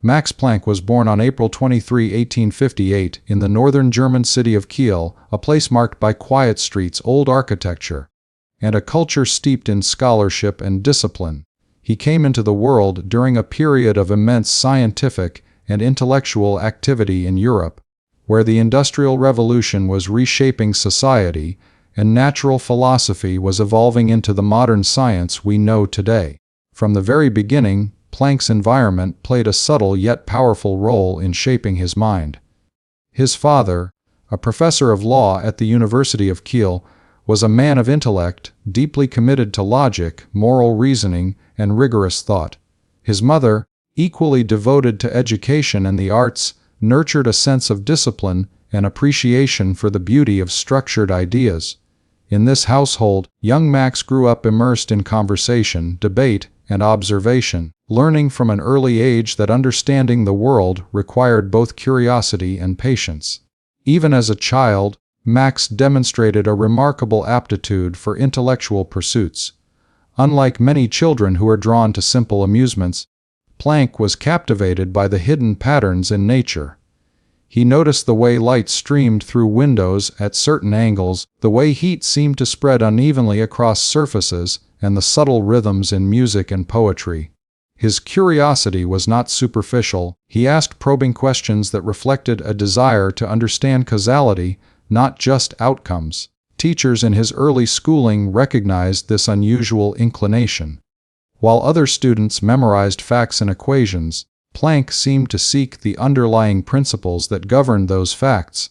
Max Planck was born on April 23, 1858, in the northern German city of Kiel, a place marked by quiet streets, old architecture, and a culture steeped in scholarship and discipline. He came into the world during a period of immense scientific and intellectual activity in Europe, where the Industrial Revolution was reshaping society and natural philosophy was evolving into the modern science we know today. From the very beginning, Planck's environment played a subtle yet powerful role in shaping his mind. His father, a professor of law at the University of Kiel, was a man of intellect, deeply committed to logic, moral reasoning, and rigorous thought. His mother, equally devoted to education and the arts, nurtured a sense of discipline and appreciation for the beauty of structured ideas. In this household, young Max grew up immersed in conversation, debate, and observation, learning from an early age that understanding the world required both curiosity and patience. Even as a child, Max demonstrated a remarkable aptitude for intellectual pursuits. Unlike many children who are drawn to simple amusements, Planck was captivated by the hidden patterns in nature. He noticed the way light streamed through windows at certain angles, the way heat seemed to spread unevenly across surfaces, and the subtle rhythms in music and poetry. His curiosity was not superficial. He asked probing questions that reflected a desire to understand causality, not just outcomes. Teachers in his early schooling recognized this unusual inclination. While other students memorized facts and equations, Planck seemed to seek the underlying principles that governed those facts.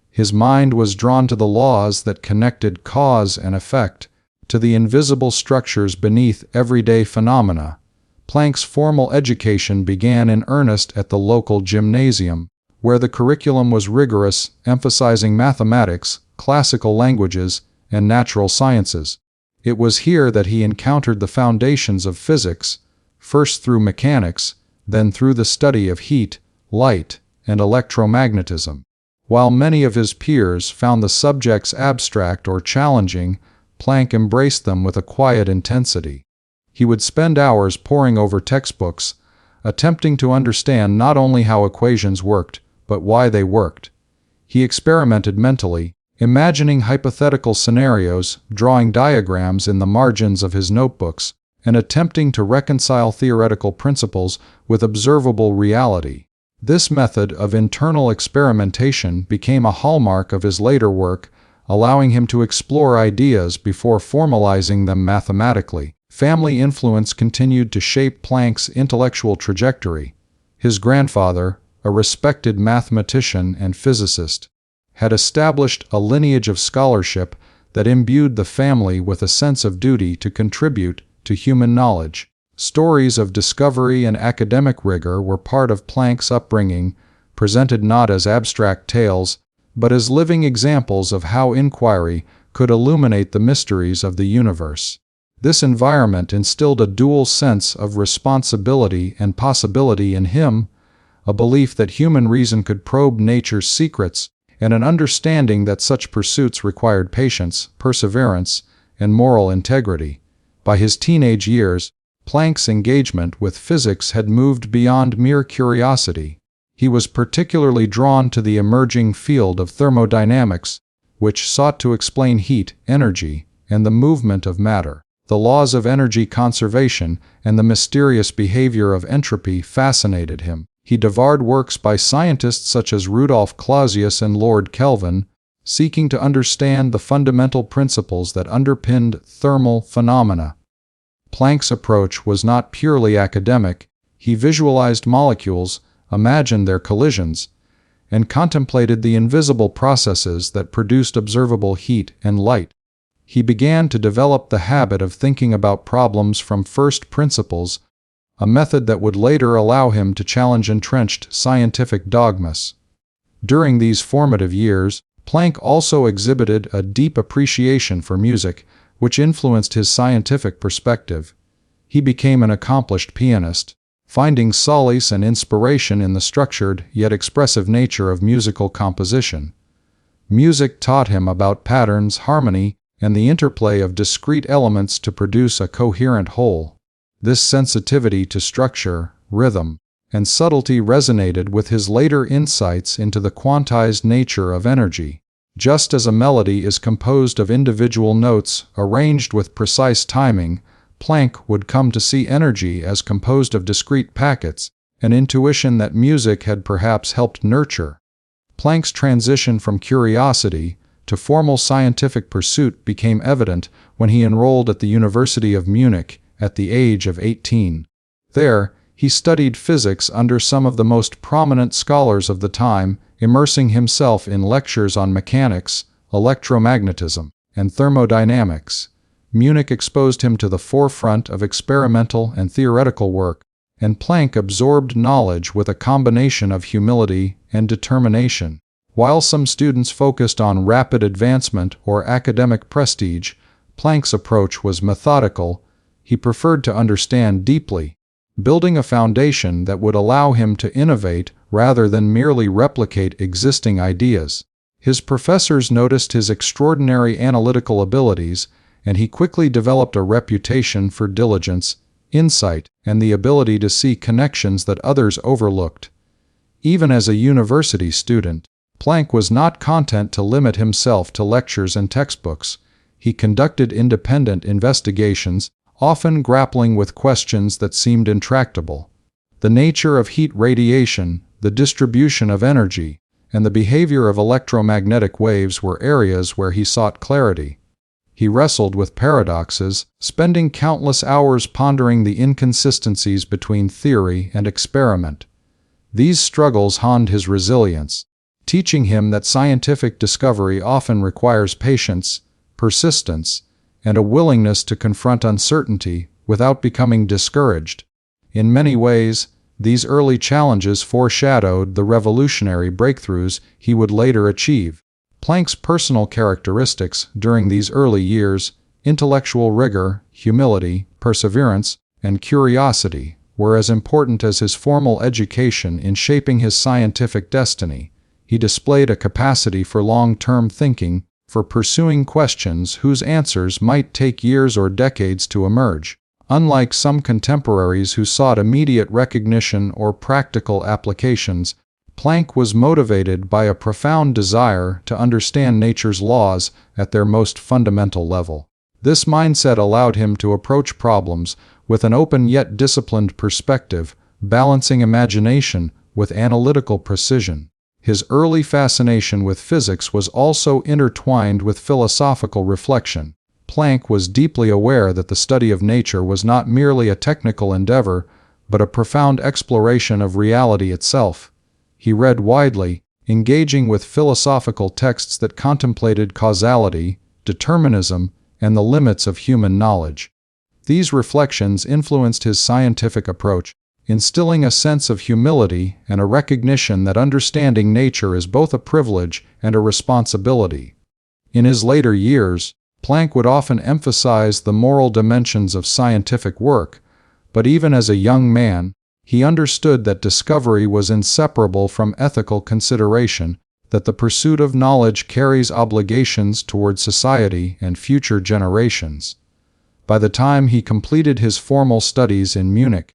His mind was drawn to the laws that connected cause and effect, to the invisible structures beneath everyday phenomena. Planck's formal education began in earnest at the local gymnasium, where the curriculum was rigorous, emphasizing mathematics, classical languages, and natural sciences. It was here that he encountered the foundations of physics, first through mechanics, then through the study of heat, light, and electromagnetism. While many of his peers found the subjects abstract or challenging, Planck embraced them with a quiet intensity. He would spend hours poring over textbooks, attempting to understand not only how equations worked, but why they worked. He experimented mentally, imagining hypothetical scenarios, drawing diagrams in the margins of his notebooks, and attempting to reconcile theoretical principles with observable reality. This method of internal experimentation became a hallmark of his later work, allowing him to explore ideas before formalizing them mathematically. Family influence continued to shape Planck's intellectual trajectory. His grandfather, a respected mathematician and physicist, had established a lineage of scholarship that imbued the family with a sense of duty to contribute to human knowledge. Stories of discovery and academic rigor were part of Planck's upbringing, presented not as abstract tales, but as living examples of how inquiry could illuminate the mysteries of the universe. This environment instilled a dual sense of responsibility and possibility in him, a belief that human reason could probe nature's secrets, and an understanding that such pursuits required patience, perseverance, and moral integrity. By his teenage years, Planck's engagement with physics had moved beyond mere curiosity. He was particularly drawn to the emerging field of thermodynamics, which sought to explain heat, energy, and the movement of matter. The laws of energy conservation and the mysterious behavior of entropy fascinated him. He devoured works by scientists such as Rudolf Clausius and Lord Kelvin, seeking to understand the fundamental principles that underpinned thermal phenomena. Planck's approach was not purely academic. He visualized molecules, imagined their collisions, and contemplated the invisible processes that produced observable heat and light. He began to develop the habit of thinking about problems from first principles, a method that would later allow him to challenge entrenched scientific dogmas. During these formative years, Planck also exhibited a deep appreciation for music, which influenced his scientific perspective. He became an accomplished pianist, finding solace and inspiration in the structured yet expressive nature of musical composition. Music taught him about patterns, harmony, and the interplay of discrete elements to produce a coherent whole. This sensitivity to structure, rhythm, and subtlety resonated with his later insights into the quantized nature of energy. Just as a melody is composed of individual notes arranged with precise timing, Planck would come to see energy as composed of discrete packets, an intuition that music had perhaps helped nurture. Planck's transition from curiosity to formal scientific pursuit became evident when he enrolled at the University of Munich at the age of 18. There, he studied physics under some of the most prominent scholars of the time, immersing himself in lectures on mechanics, electromagnetism, and thermodynamics. Munich exposed him to the forefront of experimental and theoretical work, and Planck absorbed knowledge with a combination of humility and determination. While some students focused on rapid advancement or academic prestige, Planck's approach was methodical. He preferred to understand deeply, building a foundation that would allow him to innovate rather than merely replicate existing ideas. His professors noticed his extraordinary analytical abilities, and he quickly developed a reputation for diligence, insight, and the ability to see connections that others overlooked. Even as a university student, Planck was not content to limit himself to lectures and textbooks. He conducted independent investigations, often grappling with questions that seemed intractable. The nature of heat radiation, the distribution of energy, and the behavior of electromagnetic waves were areas where he sought clarity. He wrestled with paradoxes, spending countless hours pondering the inconsistencies between theory and experiment. These struggles honed his resilience, teaching him that scientific discovery often requires patience, persistence, and a willingness to confront uncertainty without becoming discouraged. In many ways, these early challenges foreshadowed the revolutionary breakthroughs he would later achieve. Planck's personal characteristics during these early years, intellectual rigor, humility, perseverance, and curiosity, were as important as his formal education in shaping his scientific destiny. He displayed a capacity for long-term thinking, for pursuing questions whose answers might take years or decades to emerge. Unlike some contemporaries who sought immediate recognition or practical applications, Planck was motivated by a profound desire to understand nature's laws at their most fundamental level. This mindset allowed him to approach problems with an open yet disciplined perspective, balancing imagination with analytical precision. His early fascination with physics was also intertwined with philosophical reflection. Planck was deeply aware that the study of nature was not merely a technical endeavor, but a profound exploration of reality itself. He read widely, engaging with philosophical texts that contemplated causality, determinism, and the limits of human knowledge. These reflections influenced his scientific approach, instilling a sense of humility and a recognition that understanding nature is both a privilege and a responsibility. In his later years, Planck would often emphasize the moral dimensions of scientific work, but even as a young man, he understood that discovery was inseparable from ethical consideration, that the pursuit of knowledge carries obligations toward society and future generations. By the time he completed his formal studies in Munich,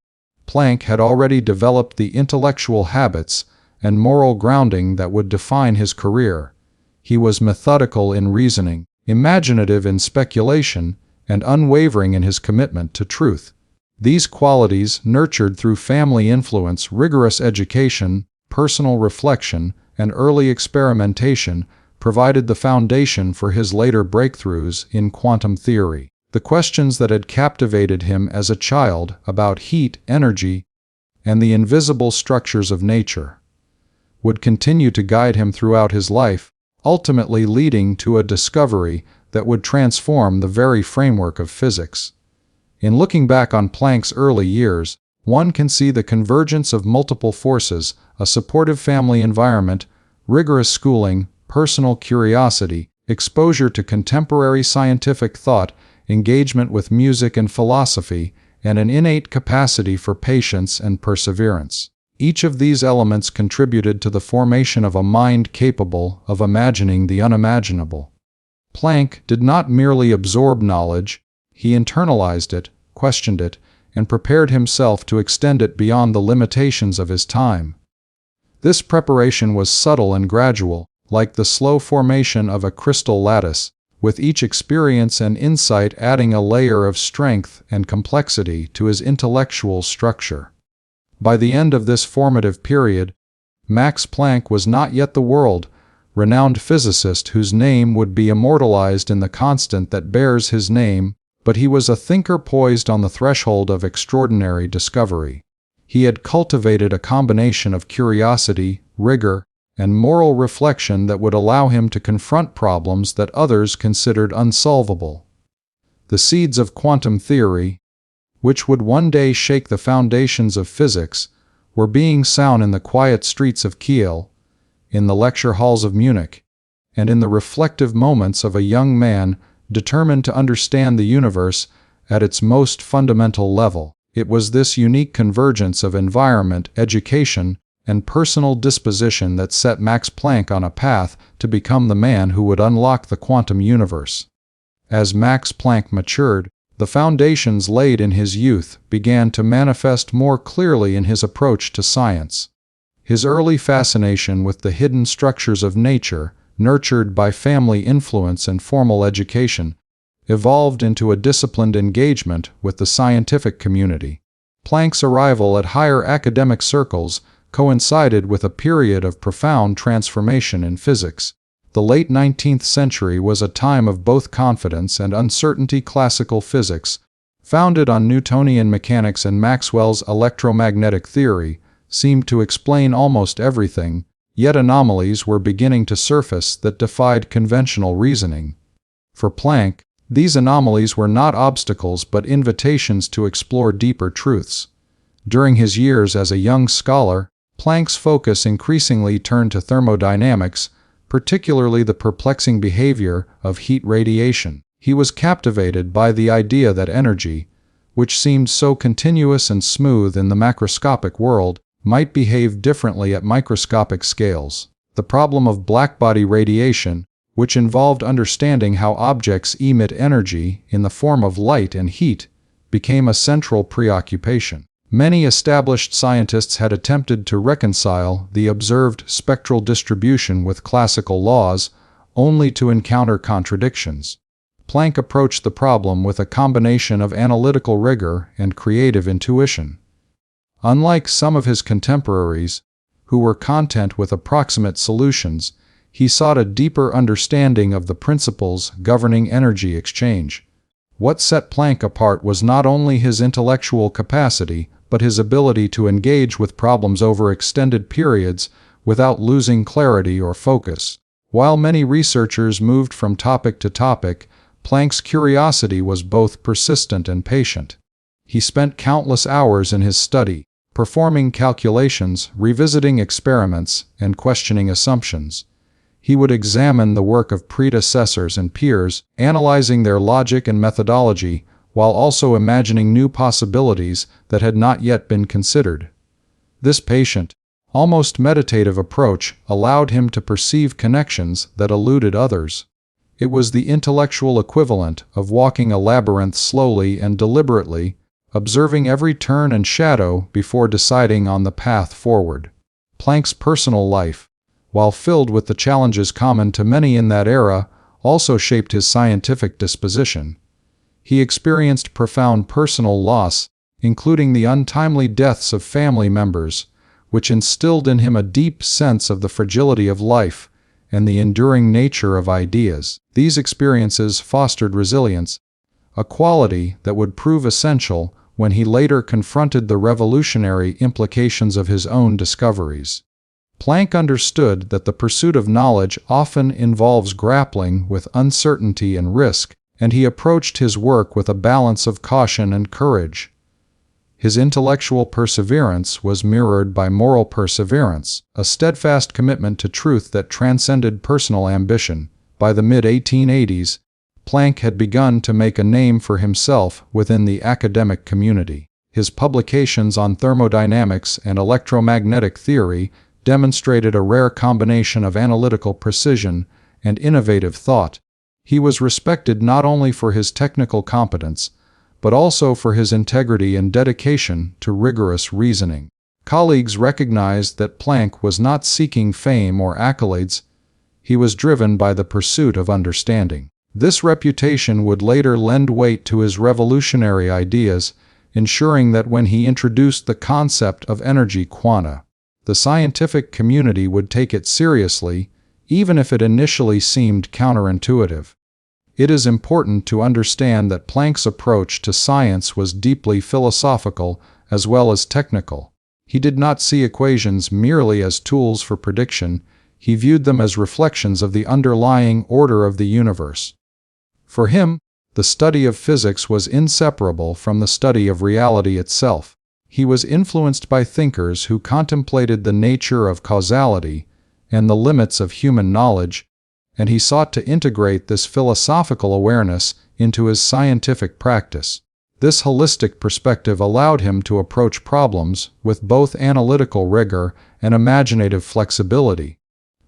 Planck had already developed the intellectual habits and moral grounding that would define his career. He was methodical in reasoning, imaginative in speculation, and unwavering in his commitment to truth. These qualities, nurtured through family influence, rigorous education, personal reflection, and early experimentation, provided the foundation for his later breakthroughs in quantum theory. The questions that had captivated him as a child about heat, energy, and the invisible structures of nature would continue to guide him throughout his life, ultimately leading to a discovery that would transform the very framework of physics. In looking back on Planck's early years, one can see the convergence of multiple forces: a supportive family environment, rigorous schooling, personal curiosity, exposure to contemporary scientific thought, engagement with music and philosophy, and an innate capacity for patience and perseverance. Each of these elements contributed to the formation of a mind capable of imagining the unimaginable. Planck did not merely absorb knowledge, he internalized it, questioned it, and prepared himself to extend it beyond the limitations of his time. This preparation was subtle and gradual, like the slow formation of a crystal lattice, with each experience and insight adding a layer of strength and complexity to his intellectual structure. By the end of this formative period, Max Planck was not yet the world-renowned physicist whose name would be immortalized in the constant that bears his name, but he was a thinker poised on the threshold of extraordinary discovery. He had cultivated a combination of curiosity, rigor, and moral reflection that would allow him to confront problems that others considered unsolvable. The seeds of quantum theory, which would one day shake the foundations of physics, were being sown in the quiet streets of Kiel, in the lecture halls of Munich, and in the reflective moments of a young man determined to understand the universe at its most fundamental level. It was this unique convergence of environment, education, and personal disposition that set Max Planck on a path to become the man who would unlock the quantum universe. As Max Planck matured, the foundations laid in his youth began to manifest more clearly in his approach to science. His early fascination with the hidden structures of nature, nurtured by family influence and formal education, evolved into a disciplined engagement with the scientific community. Planck's arrival at higher academic circles coincided with a period of profound transformation in physics. The late 19th century was a time of both confidence and uncertainty. Classical physics, founded on Newtonian mechanics and Maxwell's electromagnetic theory, seemed to explain almost everything, yet anomalies were beginning to surface that defied conventional reasoning. For Planck, these anomalies were not obstacles but invitations to explore deeper truths. During his years as a young scholar, Planck's focus increasingly turned to thermodynamics, particularly the perplexing behavior of heat radiation. He was captivated by the idea that energy, which seemed so continuous and smooth in the macroscopic world, might behave differently at microscopic scales. The problem of blackbody radiation, which involved understanding how objects emit energy in the form of light and heat, became a central preoccupation. Many established scientists had attempted to reconcile the observed spectral distribution with classical laws, only to encounter contradictions. Planck approached the problem with a combination of analytical rigor and creative intuition. Unlike some of his contemporaries, who were content with approximate solutions, he sought a deeper understanding of the principles governing energy exchange. What set Planck apart was not only his intellectual capacity, but his ability to engage with problems over extended periods without losing clarity or focus. While many researchers moved from topic to topic, Planck's curiosity was both persistent and patient. He spent countless hours in his study, performing calculations, revisiting experiments, and questioning assumptions. He would examine the work of predecessors and peers, analyzing their logic and methodology, while also imagining new possibilities that had not yet been considered. This patient, almost meditative approach allowed him to perceive connections that eluded others. It was the intellectual equivalent of walking a labyrinth slowly and deliberately, observing every turn and shadow before deciding on the path forward. Planck's personal life, while filled with the challenges common to many in that era, also shaped his scientific disposition. He experienced profound personal loss, including the untimely deaths of family members, which instilled in him a deep sense of the fragility of life and the enduring nature of ideas. These experiences fostered resilience, a quality that would prove essential when he later confronted the revolutionary implications of his own discoveries. Planck understood that the pursuit of knowledge often involves grappling with uncertainty and risk, and he approached his work with a balance of caution and courage. His intellectual perseverance was mirrored by moral perseverance, a steadfast commitment to truth that transcended personal ambition. By the mid-1880s, Planck had begun to make a name for himself within the academic community. His publications on thermodynamics and electromagnetic theory demonstrated a rare combination of analytical precision and innovative thought. He was respected not only for his technical competence, but also for his integrity and dedication to rigorous reasoning. Colleagues recognized that Planck was not seeking fame or accolades. He was driven by the pursuit of understanding. This reputation would later lend weight to his revolutionary ideas, ensuring that when he introduced the concept of energy quanta, the scientific community would take it seriously, even if it initially seemed counterintuitive. It is important to understand that Planck's approach to science was deeply philosophical as well as technical. He did not see equations merely as tools for prediction. He viewed them as reflections of the underlying order of the universe. For him, the study of physics was inseparable from the study of reality itself. He was influenced by thinkers who contemplated the nature of causality and the limits of human knowledge, and he sought to integrate this philosophical awareness into his scientific practice. This holistic perspective allowed him to approach problems with both analytical rigor and imaginative flexibility,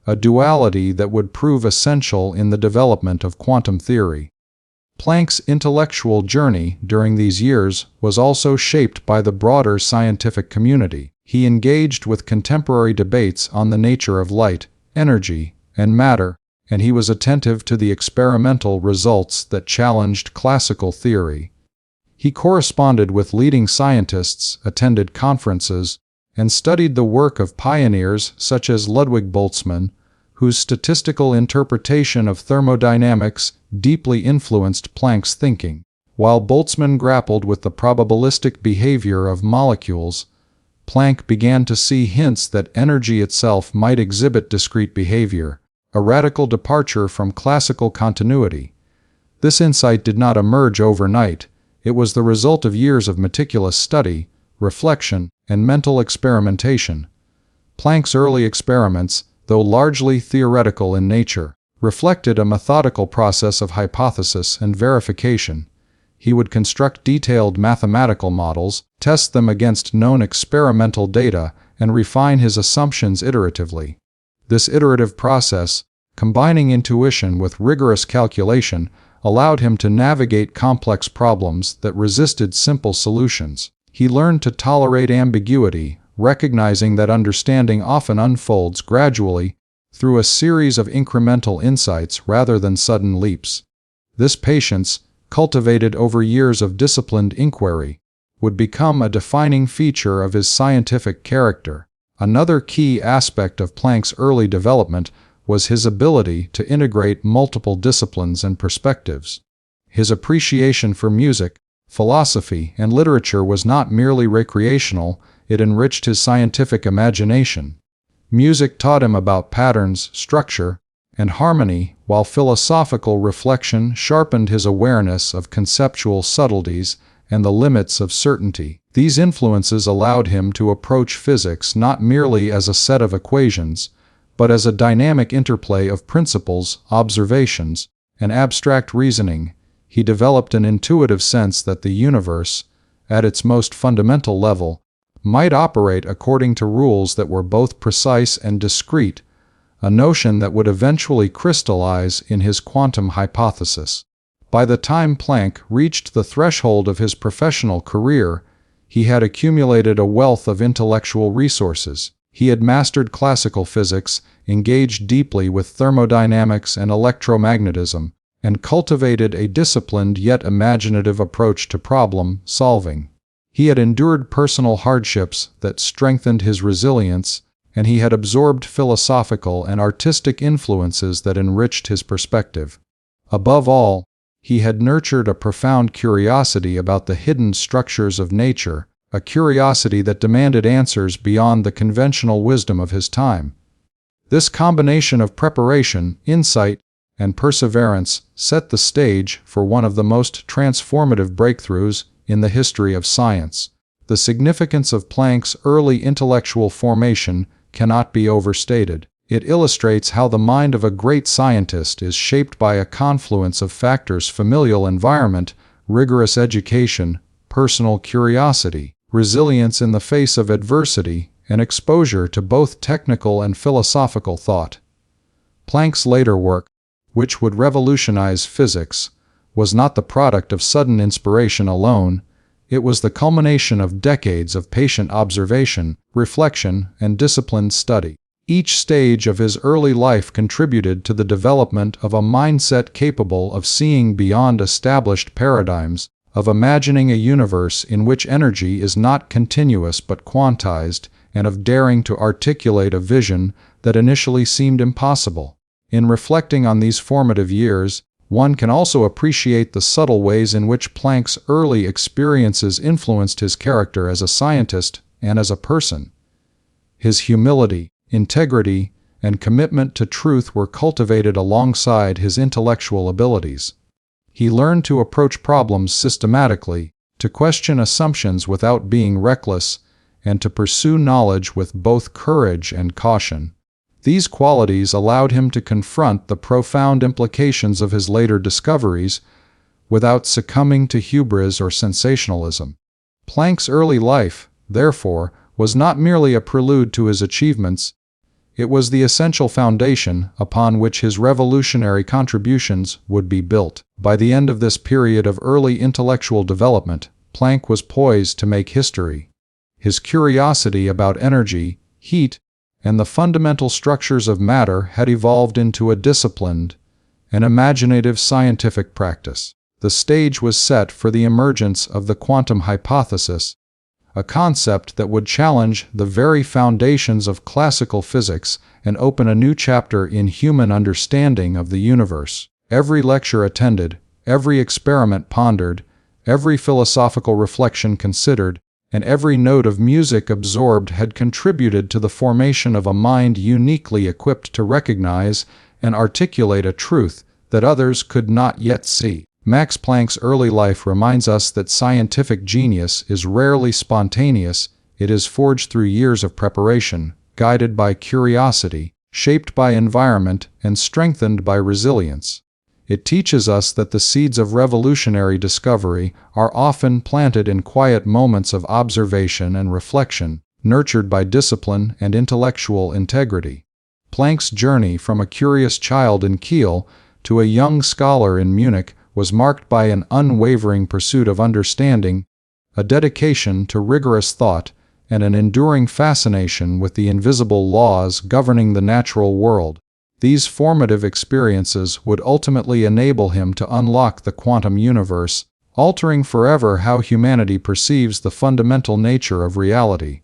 a duality that would prove essential in the development of quantum theory. Planck's intellectual journey during these years was also shaped by the broader scientific community. He engaged with contemporary debates on the nature of light, energy, and matter, and he was attentive to the experimental results that challenged classical theory. He corresponded with leading scientists, attended conferences, and studied the work of pioneers such as Ludwig Boltzmann, whose statistical interpretation of thermodynamics deeply influenced Planck's thinking. While Boltzmann grappled with the probabilistic behavior of molecules, Planck began to see hints that energy itself might exhibit discrete behavior, a radical departure from classical continuity. This insight did not emerge overnight. It was the result of years of meticulous study, reflection, and mental experimentation. Planck's early experiments, though largely theoretical in nature, reflected a methodical process of hypothesis and verification. He would construct detailed mathematical models, test them against known experimental data, and refine his assumptions iteratively. This iterative process, combining intuition with rigorous calculation, allowed him to navigate complex problems that resisted simple solutions. He learned to tolerate ambiguity, recognizing that understanding often unfolds gradually through a series of incremental insights rather than sudden leaps. This patience, cultivated over years of disciplined inquiry, would become a defining feature of his scientific character. Another key aspect of Planck's early development was his ability to integrate multiple disciplines and perspectives. His appreciation for music, philosophy, and literature was not merely recreational, it enriched his scientific imagination. Music taught him about patterns, structure, and harmony, while philosophical reflection sharpened his awareness of conceptual subtleties and the limits of certainty. These influences allowed him to approach physics not merely as a set of equations, but as a dynamic interplay of principles, observations, and abstract reasoning. He developed an intuitive sense that the universe, at its most fundamental level, might operate according to rules that were both precise and discrete, a notion that would eventually crystallize in his quantum hypothesis. By the time Planck reached the threshold of his professional career, he had accumulated a wealth of intellectual resources. He had mastered classical physics, engaged deeply with thermodynamics and electromagnetism, and cultivated a disciplined yet imaginative approach to problem solving. He had endured personal hardships that strengthened his resilience, and he had absorbed philosophical and artistic influences that enriched his perspective. Above all, he had nurtured a profound curiosity about the hidden structures of nature, a curiosity that demanded answers beyond the conventional wisdom of his time. This combination of preparation, insight, and perseverance set the stage for one of the most transformative breakthroughs in the history of science. The significance of Planck's early intellectual formation cannot be overstated. It illustrates how the mind of a great scientist is shaped by a confluence of factors: familial environment, rigorous education, personal curiosity, resilience in the face of adversity, and exposure to both technical and philosophical thought. Planck's later work, which would revolutionize physics, was not the product of sudden inspiration alone. It was the culmination of decades of patient observation, reflection, and disciplined study. Each stage of his early life contributed to the development of a mindset capable of seeing beyond established paradigms, of imagining a universe in which energy is not continuous but quantized, and of daring to articulate a vision that initially seemed impossible. In reflecting on these formative years, one can also appreciate the subtle ways in which Planck's early experiences influenced his character as a scientist and as a person. His humility, integrity, and commitment to truth were cultivated alongside his intellectual abilities. He learned to approach problems systematically, to question assumptions without being reckless, and to pursue knowledge with both courage and caution. These qualities allowed him to confront the profound implications of his later discoveries without succumbing to hubris or sensationalism. Planck's early life, therefore, was not merely a prelude to his achievements. It was the essential foundation upon which his revolutionary contributions would be built. By the end of this period of early intellectual development, Planck was poised to make history. His curiosity about energy, heat, and the fundamental structures of matter had evolved into a disciplined and imaginative scientific practice. The stage was set for the emergence of the quantum hypothesis, a concept that would challenge the very foundations of classical physics and open a new chapter in human understanding of the universe. Every lecture attended, every experiment pondered, every philosophical reflection considered, and every note of music absorbed had contributed to the formation of a mind uniquely equipped to recognize and articulate a truth that others could not yet see. Max Planck's early life reminds us that scientific genius is rarely spontaneous. It is forged through years of preparation, guided by curiosity, shaped by environment, and strengthened by resilience. It teaches us that the seeds of revolutionary discovery are often planted in quiet moments of observation and reflection, nurtured by discipline and intellectual integrity. Planck's journey from a curious child in Kiel to a young scholar in Munich was marked by an unwavering pursuit of understanding, a dedication to rigorous thought, and an enduring fascination with the invisible laws governing the natural world. These formative experiences would ultimately enable him to unlock the quantum universe, altering forever how humanity perceives the fundamental nature of reality.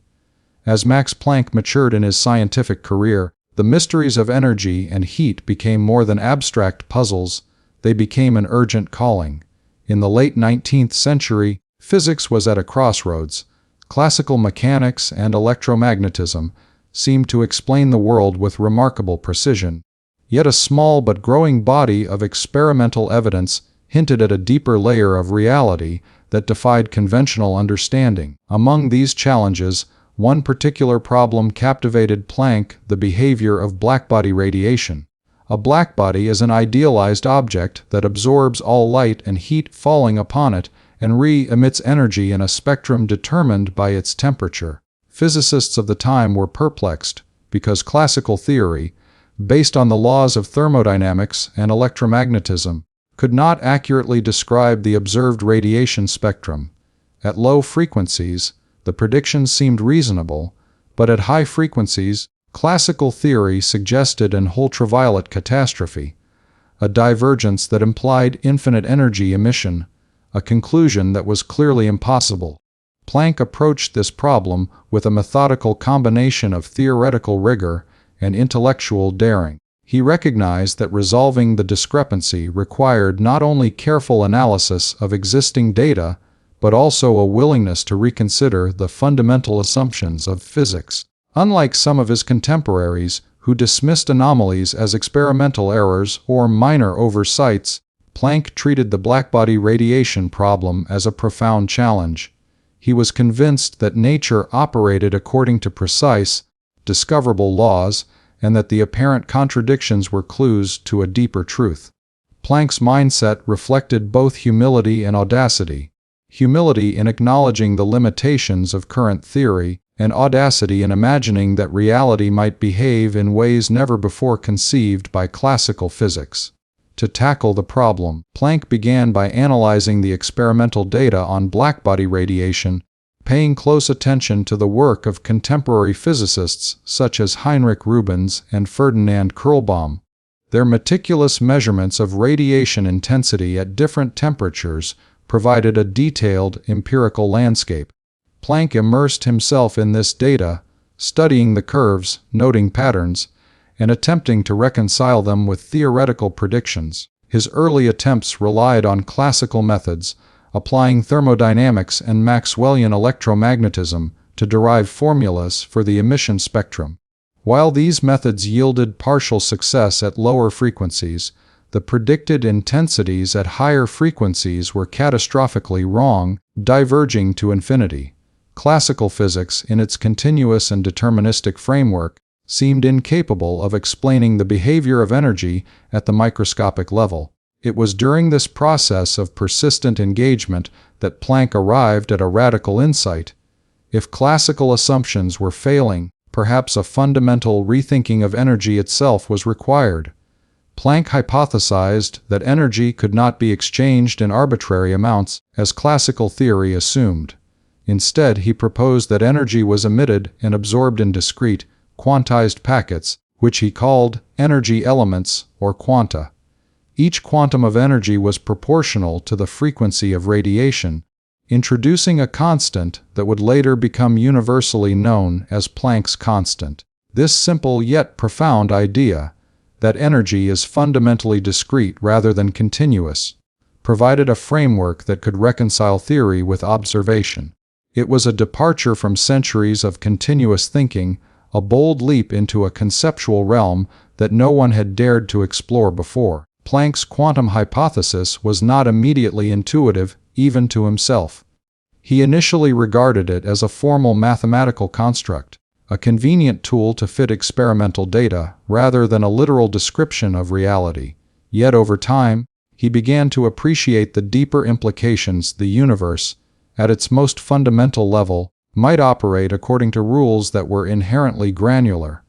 As Max Planck matured in his scientific career, the mysteries of energy and heat became more than abstract puzzles. They became an urgent calling. In the late 19th century, physics was at a crossroads. Classical mechanics and electromagnetism seemed to explain the world with remarkable precision. Yet a small but growing body of experimental evidence hinted at a deeper layer of reality that defied conventional understanding. Among these challenges, one particular problem captivated Planck: the behavior of blackbody radiation. A blackbody is an idealized object that absorbs all light and heat falling upon it and re-emits energy in a spectrum determined by its temperature. Physicists of the time were perplexed because classical theory, based on the laws of thermodynamics and electromagnetism, could not accurately describe the observed radiation spectrum. At low frequencies, the predictions seemed reasonable, but at high frequencies, classical theory suggested an ultraviolet catastrophe, a divergence that implied infinite energy emission, a conclusion that was clearly impossible. Planck approached this problem with a methodical combination of theoretical rigor and intellectual daring. He recognized that resolving the discrepancy required not only careful analysis of existing data, but also a willingness to reconsider the fundamental assumptions of physics. Unlike some of his contemporaries, who dismissed anomalies as experimental errors or minor oversights, Planck treated the blackbody radiation problem as a profound challenge. He was convinced that nature operated according to precise, discoverable laws, and that the apparent contradictions were clues to a deeper truth. Planck's mindset reflected both humility and audacity. Humility in acknowledging the limitations of current theory, and audacity in imagining that reality might behave in ways never before conceived by classical physics. To tackle the problem, Planck began by analyzing the experimental data on blackbody radiation, paying close attention to the work of contemporary physicists such as Heinrich Rubens and Ferdinand Krölbaum. Their meticulous measurements of radiation intensity at different temperatures provided a detailed empirical landscape. Planck immersed himself in this data, studying the curves, noting patterns, and attempting to reconcile them with theoretical predictions. His early attempts relied on classical methods, applying thermodynamics and Maxwellian electromagnetism to derive formulas for the emission spectrum. While these methods yielded partial success at lower frequencies, the predicted intensities at higher frequencies were catastrophically wrong, diverging to infinity. Classical physics, in its continuous and deterministic framework, seemed incapable of explaining the behavior of energy at the microscopic level. It was during this process of persistent engagement that Planck arrived at a radical insight. If classical assumptions were failing, perhaps a fundamental rethinking of energy itself was required. Planck hypothesized that energy could not be exchanged in arbitrary amounts, as classical theory assumed. Instead, he proposed that energy was emitted and absorbed in discrete, quantized packets, which he called energy elements or quanta. Each quantum of energy was proportional to the frequency of radiation, introducing a constant that would later become universally known as Planck's constant. This simple yet profound idea, that energy is fundamentally discrete rather than continuous, provided a framework that could reconcile theory with observation. It was a departure from centuries of continuous thinking, a bold leap into a conceptual realm that no one had dared to explore before. Planck's quantum hypothesis was not immediately intuitive, even to himself. He initially regarded it as a formal mathematical construct, a convenient tool to fit experimental data, rather than a literal description of reality. Yet over time, he began to appreciate the deeper implications. The universe, at its most fundamental level, might operate according to rules that were inherently granular.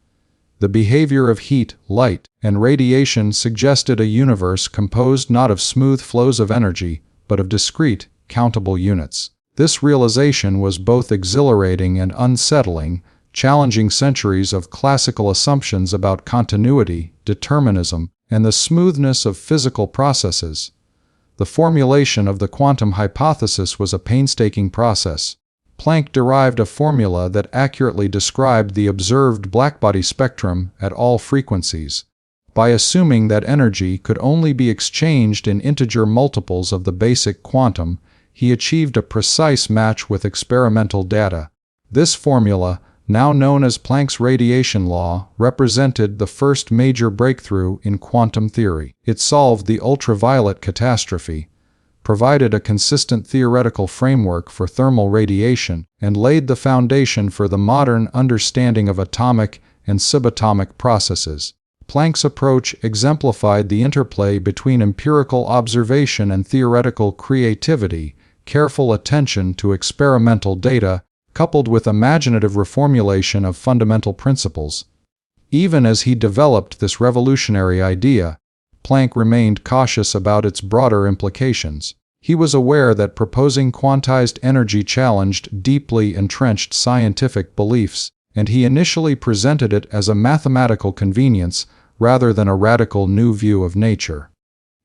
The behavior of heat, light, and radiation suggested a universe composed not of smooth flows of energy, but of discrete, countable units. This realization was both exhilarating and unsettling, challenging centuries of classical assumptions about continuity, determinism, and the smoothness of physical processes. The formulation of the quantum hypothesis was a painstaking process. Planck derived a formula that accurately described the observed blackbody spectrum at all frequencies. By assuming that energy could only be exchanged in integer multiples of the basic quantum, he achieved a precise match with experimental data. This formula, now known as Planck's radiation law, represented the first major breakthrough in quantum theory. It solved the ultraviolet catastrophe, provided a consistent theoretical framework for thermal radiation, and laid the foundation for the modern understanding of atomic and subatomic processes. Planck's approach exemplified the interplay between empirical observation and theoretical creativity, careful attention to experimental data, coupled with imaginative reformulation of fundamental principles. Even as he developed this revolutionary idea, Planck remained cautious about its broader implications. He was aware that proposing quantized energy challenged deeply entrenched scientific beliefs, and he initially presented it as a mathematical convenience rather than a radical new view of nature.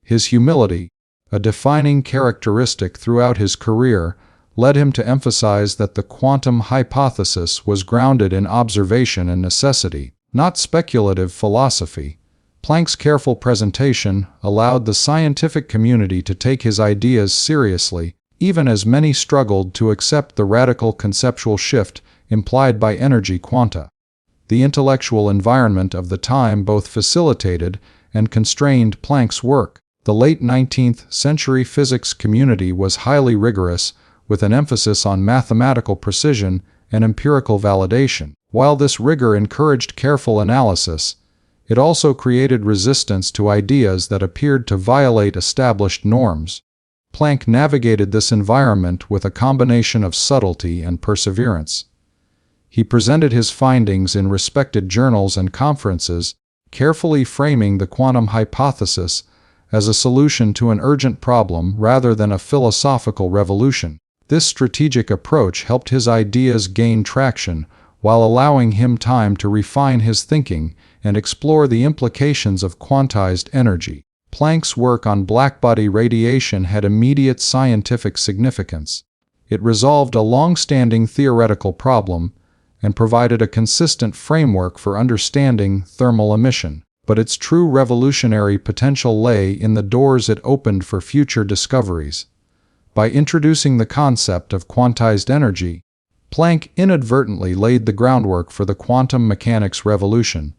His humility, a defining characteristic throughout his career, led him to emphasize that the quantum hypothesis was grounded in observation and necessity, not speculative philosophy. Planck's careful presentation allowed the scientific community to take his ideas seriously, even as many struggled to accept the radical conceptual shift implied by energy quanta. The intellectual environment of the time both facilitated and constrained Planck's work. The late 19th century physics community was highly rigorous, with an emphasis on mathematical precision and empirical validation. While this rigor encouraged careful analysis, it also created resistance to ideas that appeared to violate established norms. Planck navigated this environment with a combination of subtlety and perseverance. He presented his findings in respected journals and conferences, carefully framing the quantum hypothesis as a solution to an urgent problem rather than a philosophical revolution. This strategic approach helped his ideas gain traction, while allowing him time to refine his thinking and explore the implications of quantized energy. Planck's work on blackbody radiation had immediate scientific significance. It resolved a long-standing theoretical problem and provided a consistent framework for understanding thermal emission. But its true revolutionary potential lay in the doors it opened for future discoveries. By introducing the concept of quantized energy, Planck inadvertently laid the groundwork for the quantum mechanics revolution.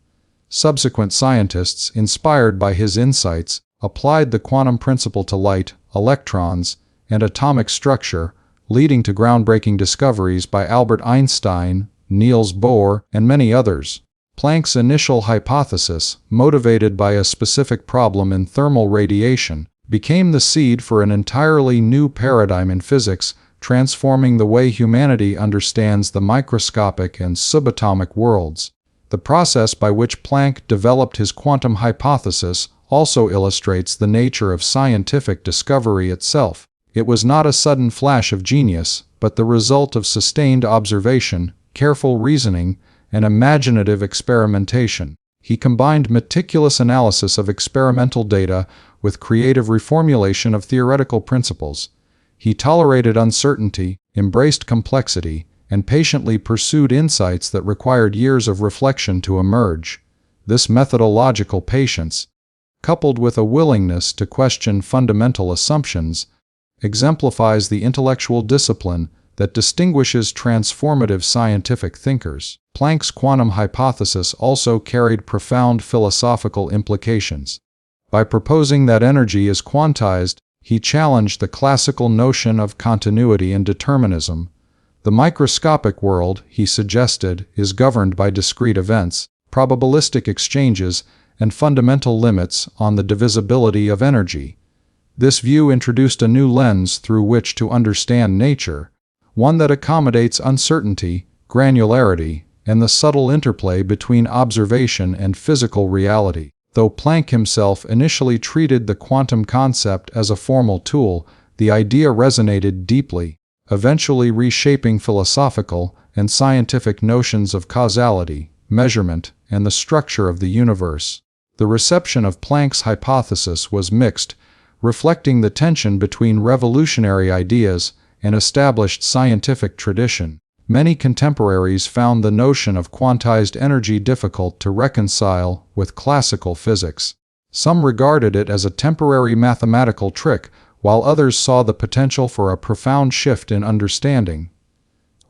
Subsequent scientists, inspired by his insights, applied the quantum principle to light, electrons, and atomic structure, leading to groundbreaking discoveries by Albert Einstein, Niels Bohr, and many others. Planck's initial hypothesis, motivated by a specific problem in thermal radiation, became the seed for an entirely new paradigm in physics, transforming the way humanity understands the microscopic and subatomic worlds. The process by which Planck developed his quantum hypothesis also illustrates the nature of scientific discovery itself. It was not a sudden flash of genius, but the result of sustained observation, careful reasoning, and imaginative experimentation. He combined meticulous analysis of experimental data with creative reformulation of theoretical principles. He tolerated uncertainty, embraced complexity, and patiently pursued insights that required years of reflection to emerge. This methodological patience, coupled with a willingness to question fundamental assumptions, exemplifies the intellectual discipline that distinguishes transformative scientific thinkers. Planck's quantum hypothesis also carried profound philosophical implications. By proposing that energy is quantized, he challenged the classical notion of continuity and determinism. The microscopic world, he suggested, is governed by discrete events, probabilistic exchanges, and fundamental limits on the divisibility of energy. This view introduced a new lens through which to understand nature, one that accommodates uncertainty, granularity, and the subtle interplay between observation and physical reality. Though Planck himself initially treated the quantum concept as a formal tool, the idea resonated deeply, eventually reshaping philosophical and scientific notions of causality, measurement, and the structure of the universe. The reception of Planck's hypothesis was mixed, reflecting the tension between revolutionary ideas and established scientific tradition. Many contemporaries found the notion of quantized energy difficult to reconcile with classical physics. Some regarded it as a temporary mathematical trick, while others saw the potential for a profound shift in understanding.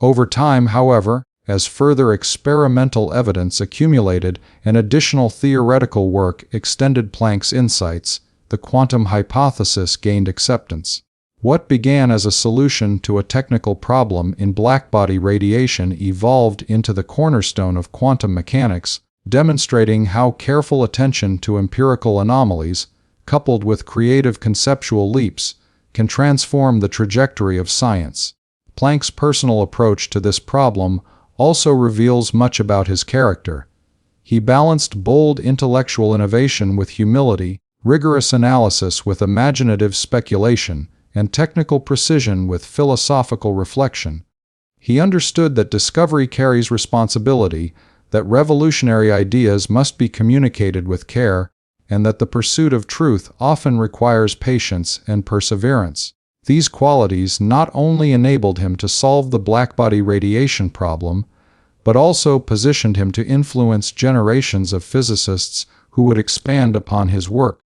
Over time, however, as further experimental evidence accumulated and additional theoretical work extended Planck's insights, the quantum hypothesis gained acceptance. What began as a solution to a technical problem in blackbody radiation evolved into the cornerstone of quantum mechanics, demonstrating how careful attention to empirical anomalies, coupled with creative conceptual leaps, can transform the trajectory of science. Planck's personal approach to this problem also reveals much about his character. He balanced bold intellectual innovation with humility, rigorous analysis with imaginative speculation, and technical precision with philosophical reflection. He understood that discovery carries responsibility, that revolutionary ideas must be communicated with care, and that the pursuit of truth often requires patience and perseverance. These qualities not only enabled him to solve the blackbody radiation problem, but also positioned him to influence generations of physicists who would expand upon his work,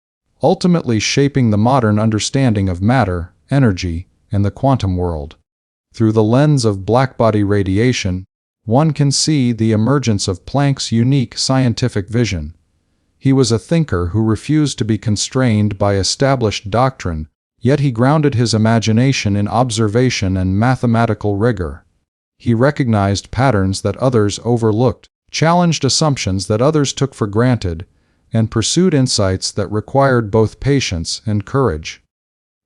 ultimately shaping the modern understanding of matter, energy, and the quantum world. Through the lens of blackbody radiation, one can see the emergence of Planck's unique scientific vision. He was a thinker who refused to be constrained by established doctrine, yet he grounded his imagination in observation and mathematical rigor. He recognized patterns that others overlooked, challenged assumptions that others took for granted, and pursued insights that required both patience and courage.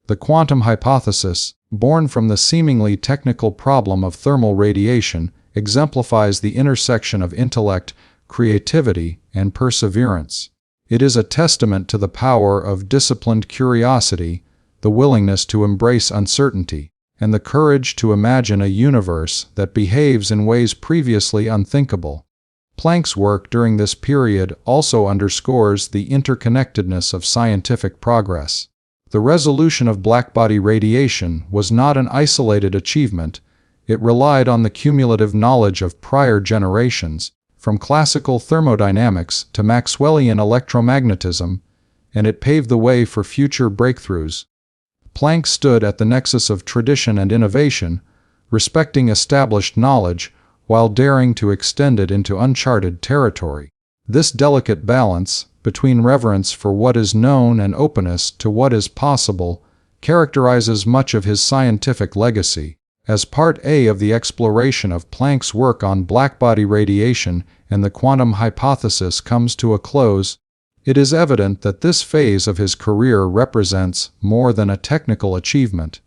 The quantum hypothesis, born from the seemingly technical problem of thermal radiation, exemplifies the intersection of intellect, creativity, and perseverance. It is a testament to the power of disciplined curiosity, the willingness to embrace uncertainty, and the courage to imagine a universe that behaves in ways previously unthinkable. Planck's work during this period also underscores the interconnectedness of scientific progress. The resolution of blackbody radiation was not an isolated achievement. It relied on the cumulative knowledge of prior generations, from classical thermodynamics to Maxwellian electromagnetism, and it paved the way for future breakthroughs. Planck stood at the nexus of tradition and innovation, respecting established knowledge while daring to extend it into uncharted territory. This delicate balance, between reverence for what is known and openness to what is possible, characterizes much of his scientific legacy. As Part A of the exploration of Planck's work on blackbody radiation and the quantum hypothesis comes to a close, it is evident that this phase of his career represents more than a technical achievement.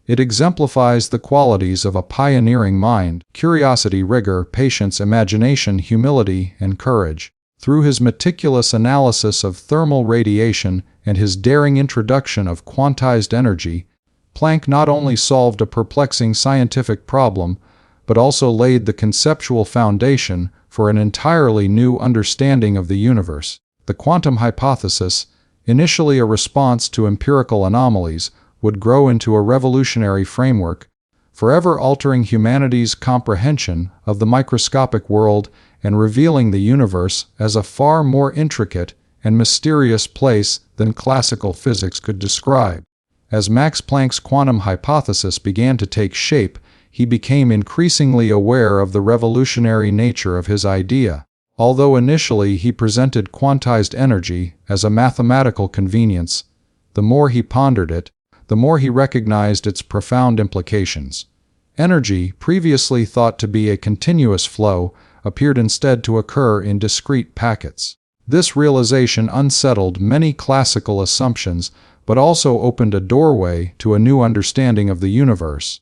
It exemplifies the qualities of a pioneering mind: curiosity, rigor, patience, imagination, humility, and courage. Through his meticulous analysis of thermal radiation and his daring introduction of quantized energy, Planck not only solved a perplexing scientific problem, but also laid the conceptual foundation for an entirely new understanding of the universe. The quantum hypothesis, initially a response to empirical anomalies, would grow into a revolutionary framework, forever altering humanity's comprehension of the microscopic world and revealing the universe as a far more intricate and mysterious place than classical physics could describe. As Max Planck's quantum hypothesis began to take shape, he became increasingly aware of the revolutionary nature of his idea. Although initially he presented quantized energy as a mathematical convenience, the more he pondered it, the more he recognized its profound implications. Energy, previously thought to be a continuous flow, appeared instead to occur in discrete packets. This realization unsettled many classical assumptions, but also opened a doorway to a new understanding of the universe.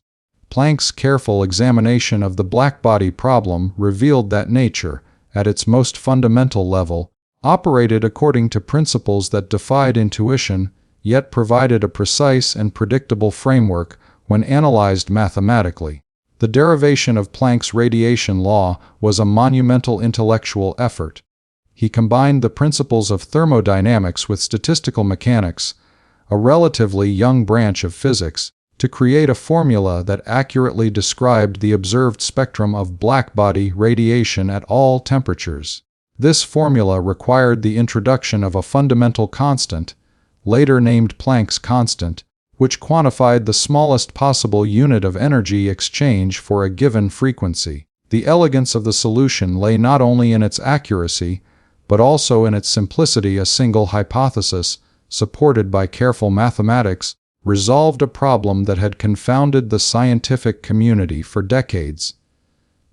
Planck's careful examination of the blackbody problem revealed that nature, at its most fundamental level, operated according to principles that defied intuition, yet provided a precise and predictable framework when analyzed mathematically. The derivation of Planck's radiation law was a monumental intellectual effort. He combined the principles of thermodynamics with statistical mechanics, a relatively young branch of physics, to create a formula that accurately described the observed spectrum of blackbody radiation at all temperatures. This formula required the introduction of a fundamental constant, later named Planck's constant, which quantified the smallest possible unit of energy exchange for a given frequency. The elegance of the solution lay not only in its accuracy, but also in its simplicity. A single hypothesis, supported by careful mathematics, resolved a problem that had confounded the scientific community for decades.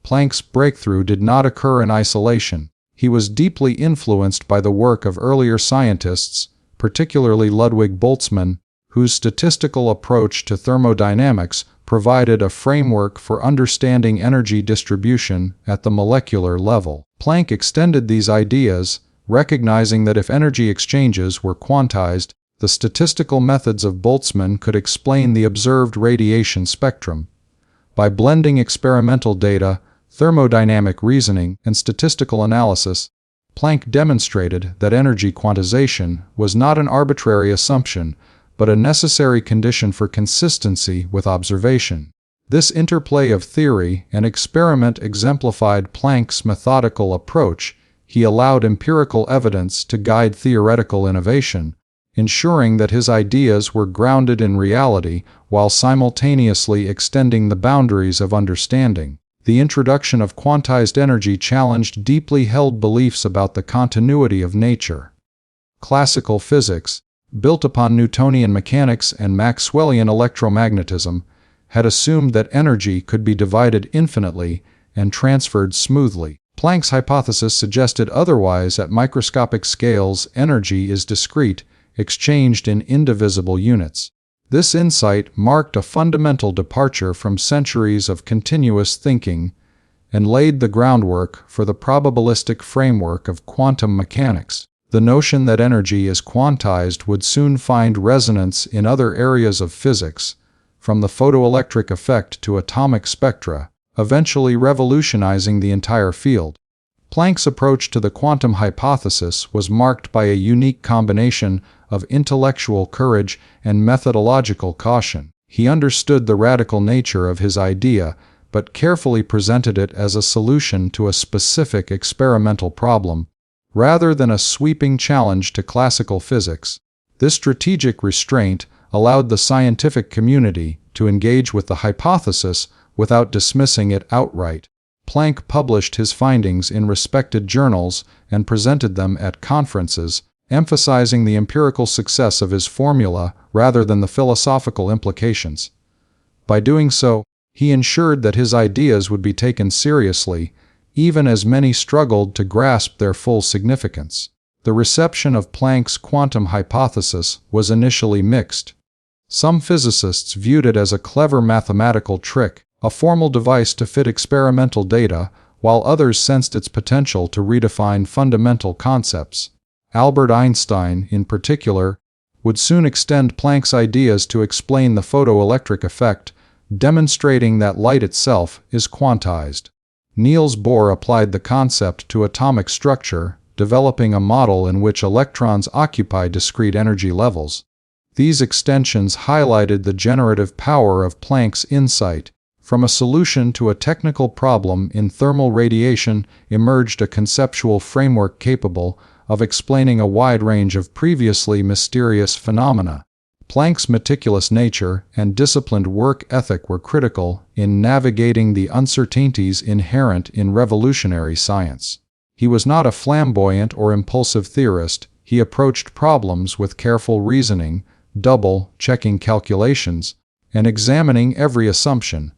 Planck's breakthrough did not occur in isolation. He was deeply influenced by the work of earlier scientists, particularly Ludwig Boltzmann, whose statistical approach to thermodynamics provided a framework for understanding energy distribution at the molecular level. Planck extended these ideas, recognizing that if energy exchanges were quantized, the statistical methods of Boltzmann could explain the observed radiation spectrum. By blending experimental data, thermodynamic reasoning, and statistical analysis, Planck demonstrated that energy quantization was not an arbitrary assumption, but a necessary condition for consistency with observation. This interplay of theory and experiment exemplified Planck's methodical approach. He allowed empirical evidence to guide theoretical innovation, ensuring that his ideas were grounded in reality while simultaneously extending the boundaries of understanding. The introduction of quantized energy challenged deeply held beliefs about the continuity of nature. Classical physics, built upon Newtonian mechanics and Maxwellian electromagnetism, had assumed that energy could be divided infinitely and transferred smoothly. Planck's hypothesis suggested otherwise. At microscopic scales, energy is discrete, exchanged in indivisible units. This insight marked a fundamental departure from centuries of continuous thinking and laid the groundwork for the probabilistic framework of quantum mechanics. The notion that energy is quantized would soon find resonance in other areas of physics, from the photoelectric effect to atomic spectra, eventually revolutionizing the entire field. Planck's approach to the quantum hypothesis was marked by a unique combination of intellectual courage and methodological caution. He understood the radical nature of his idea, but carefully presented it as a solution to a specific experimental problem, rather than a sweeping challenge to classical physics. This strategic restraint allowed the scientific community to engage with the hypothesis without dismissing it outright. Planck published his findings in respected journals and presented them at conferences, emphasizing the empirical success of his formula rather than the philosophical implications. By doing so, he ensured that his ideas would be taken seriously, even as many struggled to grasp their full significance. The reception of Planck's quantum hypothesis was initially mixed. Some physicists viewed it as a clever mathematical trick, a formal device to fit experimental data, while others sensed its potential to redefine fundamental concepts. Albert Einstein, in particular, would soon extend Planck's ideas to explain the photoelectric effect, demonstrating that light itself is quantized. Niels Bohr applied the concept to atomic structure, developing a model in which electrons occupy discrete energy levels. These extensions highlighted the generative power of Planck's insight. From a solution to a technical problem in thermal radiation emerged a conceptual framework capable of explaining a wide range of previously mysterious phenomena. Planck's meticulous nature and disciplined work ethic were critical in navigating the uncertainties inherent in revolutionary science. He was not a flamboyant or impulsive theorist. He approached problems with careful reasoning, double-checking calculations, and examining every assumption.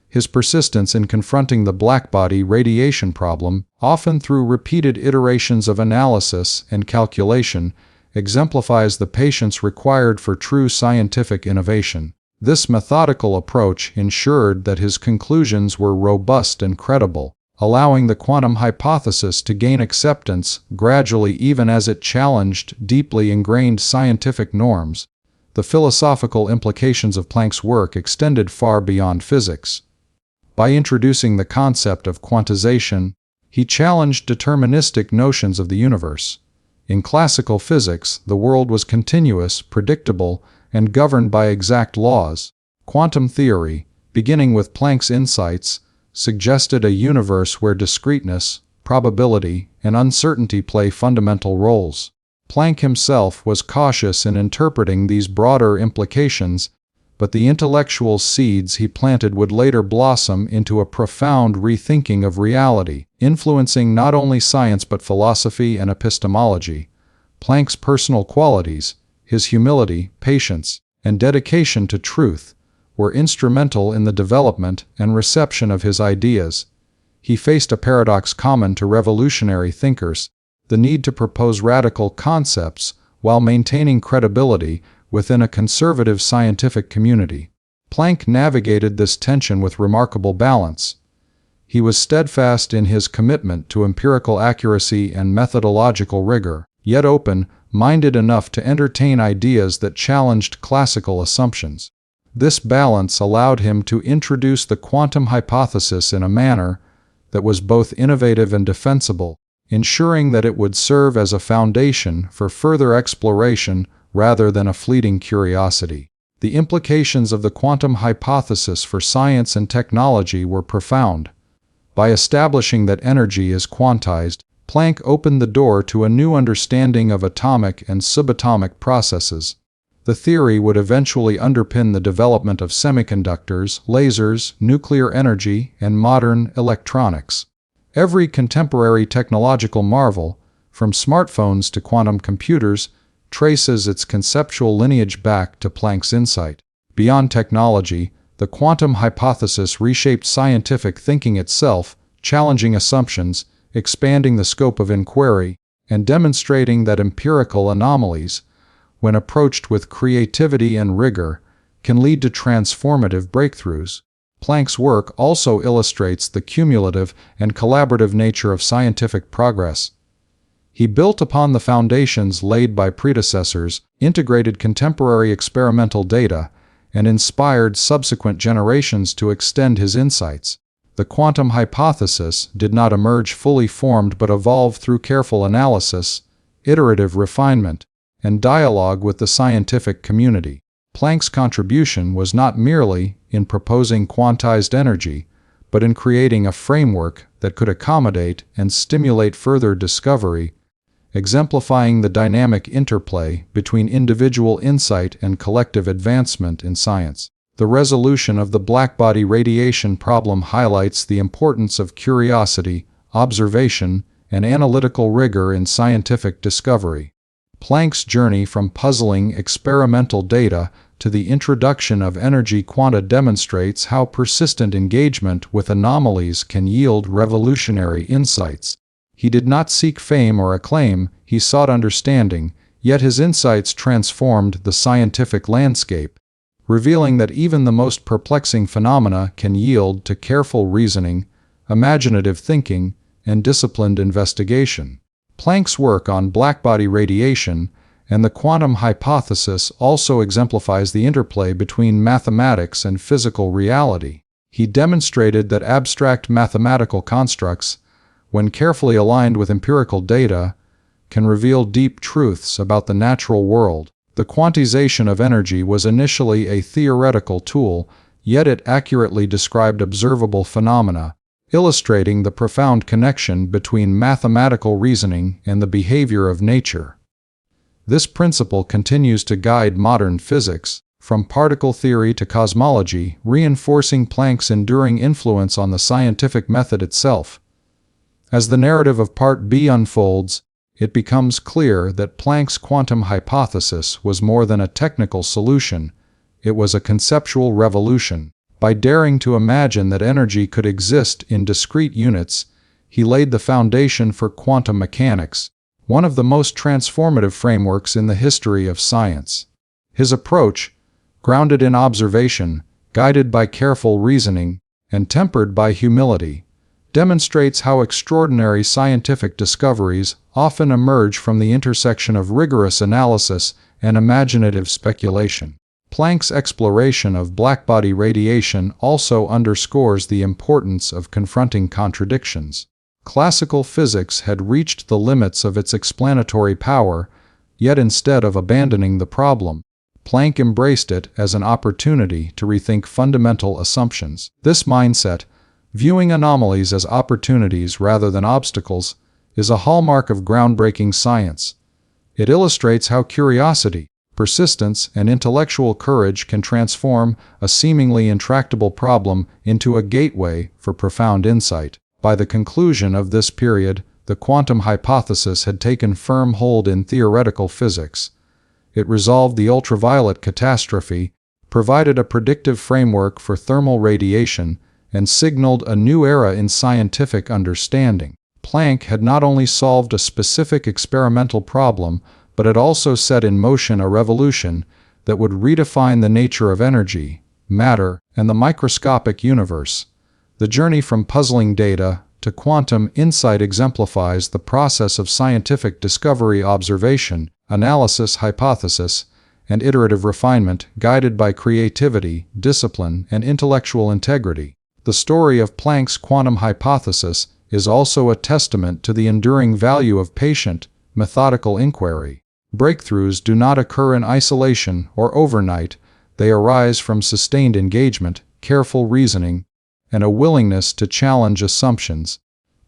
His persistence in confronting the Blackbody radiation problem, often through repeated iterations of analysis and calculation, exemplifies the patience required for true scientific innovation. This methodical approach ensured that his conclusions were robust and credible, allowing the quantum hypothesis to gain acceptance gradually even as it challenged deeply ingrained scientific norms. The philosophical implications of Planck's work extended far beyond physics. By introducing the concept of quantization, he challenged deterministic notions of the universe. In classical physics, the world was continuous, predictable, and governed by exact laws. Quantum theory, beginning with Planck's insights, suggested a universe where discreteness, probability, and uncertainty play fundamental roles. Planck himself was cautious in interpreting these broader implications, but the intellectual seeds he planted would later blossom into a profound rethinking of reality, influencing not only science but philosophy and epistemology. Planck's personal qualities, his humility, patience, and dedication to truth, were instrumental in the development and reception of his ideas. He faced a paradox common to revolutionary thinkers: the need to propose radical concepts while maintaining credibility within a conservative scientific community. Planck navigated this tension with remarkable balance. He was steadfast in his commitment to empirical accuracy and methodological rigor, yet open-minded enough to entertain ideas that challenged classical assumptions. This balance allowed him to introduce the quantum hypothesis in a manner that was both innovative and defensible, ensuring that it would serve as a foundation for further exploration rather than a fleeting curiosity. The implications of the quantum hypothesis for science and technology were profound. By establishing that energy is quantized, Planck opened the door to a new understanding of atomic and subatomic processes. The theory would eventually underpin the development of semiconductors, lasers, nuclear energy, and modern electronics. Every contemporary technological marvel, from smartphones to quantum computers, traces its conceptual lineage back to Planck's insight. Beyond technology, the quantum hypothesis reshaped scientific thinking itself, challenging assumptions, expanding the scope of inquiry, and demonstrating that empirical anomalies, when approached with creativity and rigor, can lead to transformative breakthroughs. Planck's work also illustrates the cumulative and collaborative nature of scientific progress. He built upon the foundations laid by predecessors, integrated contemporary experimental data, and inspired subsequent generations to extend his insights. The quantum hypothesis did not emerge fully formed but evolved through careful analysis, iterative refinement, and dialogue with the scientific community. Planck's contribution was not merely in proposing quantized energy, but in creating a framework that could accommodate and stimulate further discovery, exemplifying the dynamic interplay between individual insight and collective advancement in science. The resolution of the blackbody radiation problem highlights the importance of curiosity, observation, and analytical rigor in scientific discovery. Planck's journey from puzzling experimental data to the introduction of energy quanta demonstrates how persistent engagement with anomalies can yield revolutionary insights. He did not seek fame or acclaim, he sought understanding, yet his insights transformed the scientific landscape, revealing that even the most perplexing phenomena can yield to careful reasoning, imaginative thinking, and disciplined investigation. Planck's work on blackbody radiation and the quantum hypothesis also exemplifies the interplay between mathematics and physical reality. He demonstrated that abstract mathematical constructs, when carefully aligned with empirical data, can reveal deep truths about the natural world. The quantization of energy was initially a theoretical tool, yet it accurately described observable phenomena, illustrating the profound connection between mathematical reasoning and the behavior of nature. This principle continues to guide modern physics, from particle theory to cosmology, reinforcing Planck's enduring influence on the scientific method itself. As the narrative of Part B unfolds, it becomes clear that Planck's quantum hypothesis was more than a technical solution, it was a conceptual revolution. By daring to imagine that energy could exist in discrete units, he laid the foundation for quantum mechanics, one of the most transformative frameworks in the history of science. His approach, grounded in observation, guided by careful reasoning, and tempered by humility, demonstrates how extraordinary scientific discoveries often emerge from the intersection of rigorous analysis and imaginative speculation. Planck's exploration of blackbody radiation also underscores the importance of confronting contradictions. Classical physics had reached the limits of its explanatory power, yet instead of abandoning the problem, Planck embraced it as an opportunity to rethink fundamental assumptions. This mindset, viewing anomalies as opportunities rather than obstacles, is a hallmark of groundbreaking science. It illustrates how curiosity, persistence, and intellectual courage can transform a seemingly intractable problem into a gateway for profound insight. By the conclusion of this period, the quantum hypothesis had taken firm hold in theoretical physics. It resolved the ultraviolet catastrophe, provided a predictive framework for thermal radiation, and signaled a new era in scientific understanding. Planck had not only solved a specific experimental problem, but it also set in motion a revolution that would redefine the nature of energy, matter, and the microscopic universe. The journey from puzzling data to quantum insight exemplifies the process of scientific discovery, observation, analysis, hypothesis, and iterative refinement, guided by creativity, discipline, and intellectual integrity. The story of Planck's quantum hypothesis is also a testament to the enduring value of patient, methodical inquiry. Breakthroughs do not occur in isolation or overnight, they arise from sustained engagement, careful reasoning, and a willingness to challenge assumptions.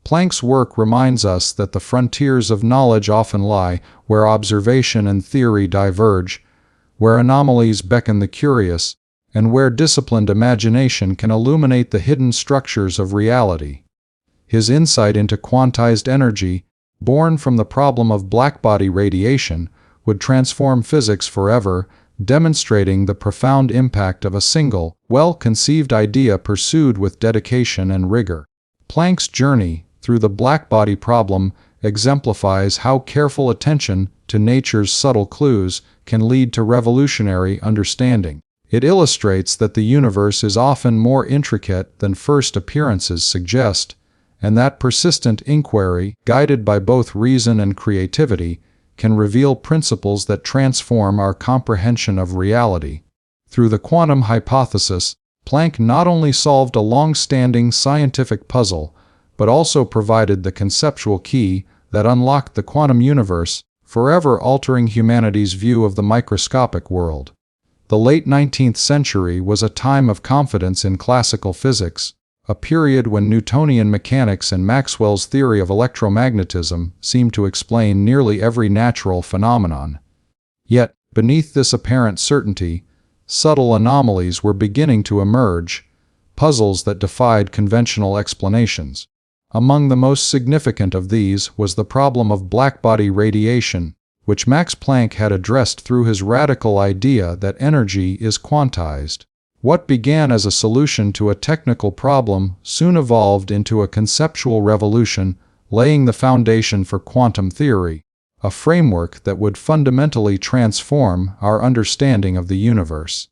Planck's work reminds us that the frontiers of knowledge often lie where observation and theory diverge, where anomalies beckon the curious, and where disciplined imagination can illuminate the hidden structures of reality. His insight into quantized energy, born from the problem of blackbody radiation, would transform physics forever, demonstrating the profound impact of a single, well-conceived idea pursued with dedication and rigor. Planck's journey through the blackbody problem exemplifies how careful attention to nature's subtle clues can lead to revolutionary understanding. It illustrates that the universe is often more intricate than first appearances suggest, and that persistent inquiry, guided by both reason and creativity, can reveal principles that transform our comprehension of reality. Through the quantum hypothesis, Planck not only solved a long-standing scientific puzzle, but also provided the conceptual key that unlocked the quantum universe, forever altering humanity's view of the microscopic world. The late 19th century was a time of confidence in classical physics, a period when Newtonian mechanics and Maxwell's theory of electromagnetism seemed to explain nearly every natural phenomenon. Yet, beneath this apparent certainty, subtle anomalies were beginning to emerge, puzzles that defied conventional explanations. Among the most significant of these was the problem of blackbody radiation, which Max Planck had addressed through his radical idea that energy is quantized. What began as a solution to a technical problem soon evolved into a conceptual revolution, laying the foundation for quantum theory, a framework that would fundamentally transform our understanding of the universe.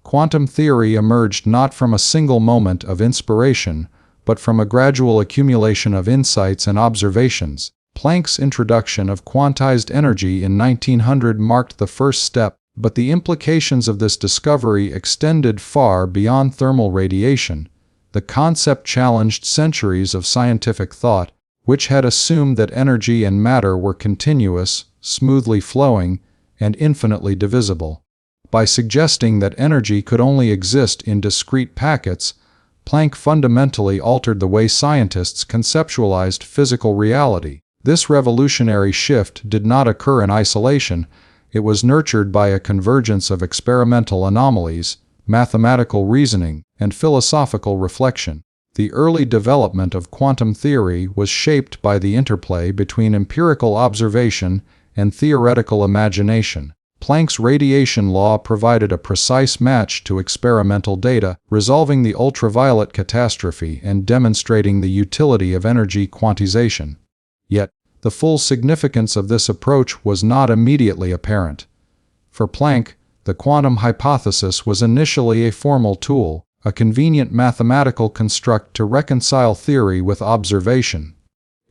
Quantum theory emerged not from a single moment of inspiration, but from a gradual accumulation of insights and observations. Planck's introduction of quantized energy in 1900 marked the first step, but the implications of this discovery extended far beyond thermal radiation. The concept challenged centuries of scientific thought, which had assumed that energy and matter were continuous, smoothly flowing, and infinitely divisible. By suggesting that energy could only exist in discrete packets, Planck fundamentally altered the way scientists conceptualized physical reality. This revolutionary shift did not occur in isolation. It was nurtured by a convergence of experimental anomalies, mathematical reasoning, and philosophical reflection. The early development of quantum theory was shaped by the interplay between empirical observation and theoretical imagination. Planck's radiation law provided a precise match to experimental data, resolving the ultraviolet catastrophe and demonstrating the utility of energy quantization. Yet, the full significance of this approach was not immediately apparent. For Planck, the quantum hypothesis was initially a formal tool, a convenient mathematical construct to reconcile theory with observation.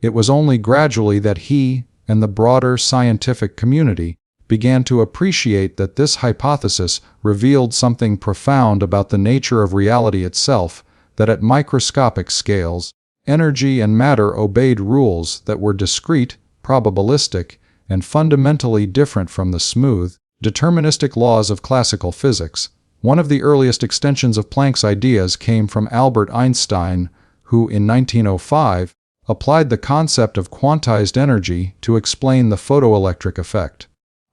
It was only gradually that he, and the broader scientific community, began to appreciate that this hypothesis revealed something profound about the nature of reality itself, that at microscopic scales, energy and matter obeyed rules that were discrete, probabilistic, and fundamentally different from the smooth, deterministic laws of classical physics. One of the earliest extensions of Planck's ideas came from Albert Einstein, who, in 1905, applied the concept of quantized energy to explain the photoelectric effect.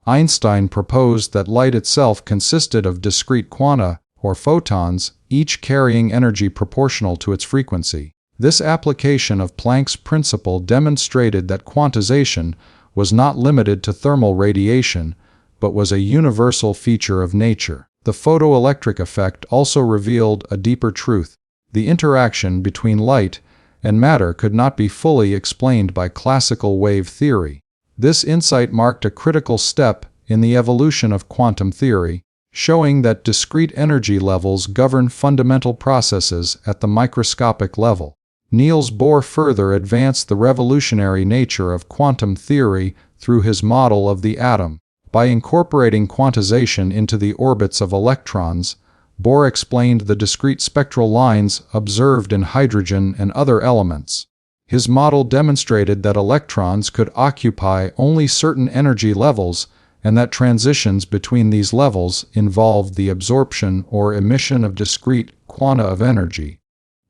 Einstein proposed that light itself consisted of discrete quanta, or photons, each carrying energy proportional to its frequency. This application of Planck's principle demonstrated that quantization was not limited to thermal radiation, but was a universal feature of nature. The photoelectric effect also revealed a deeper truth. The interaction between light and matter could not be fully explained by classical wave theory. This insight marked a critical step in the evolution of quantum theory, showing that discrete energy levels govern fundamental processes at the microscopic level. Niels Bohr further advanced the revolutionary nature of quantum theory through his model of the atom. By incorporating quantization into the orbits of electrons, Bohr explained the discrete spectral lines observed in hydrogen and other elements. His model demonstrated that electrons could occupy only certain energy levels, and that transitions between these levels involved the absorption or emission of discrete quanta of energy.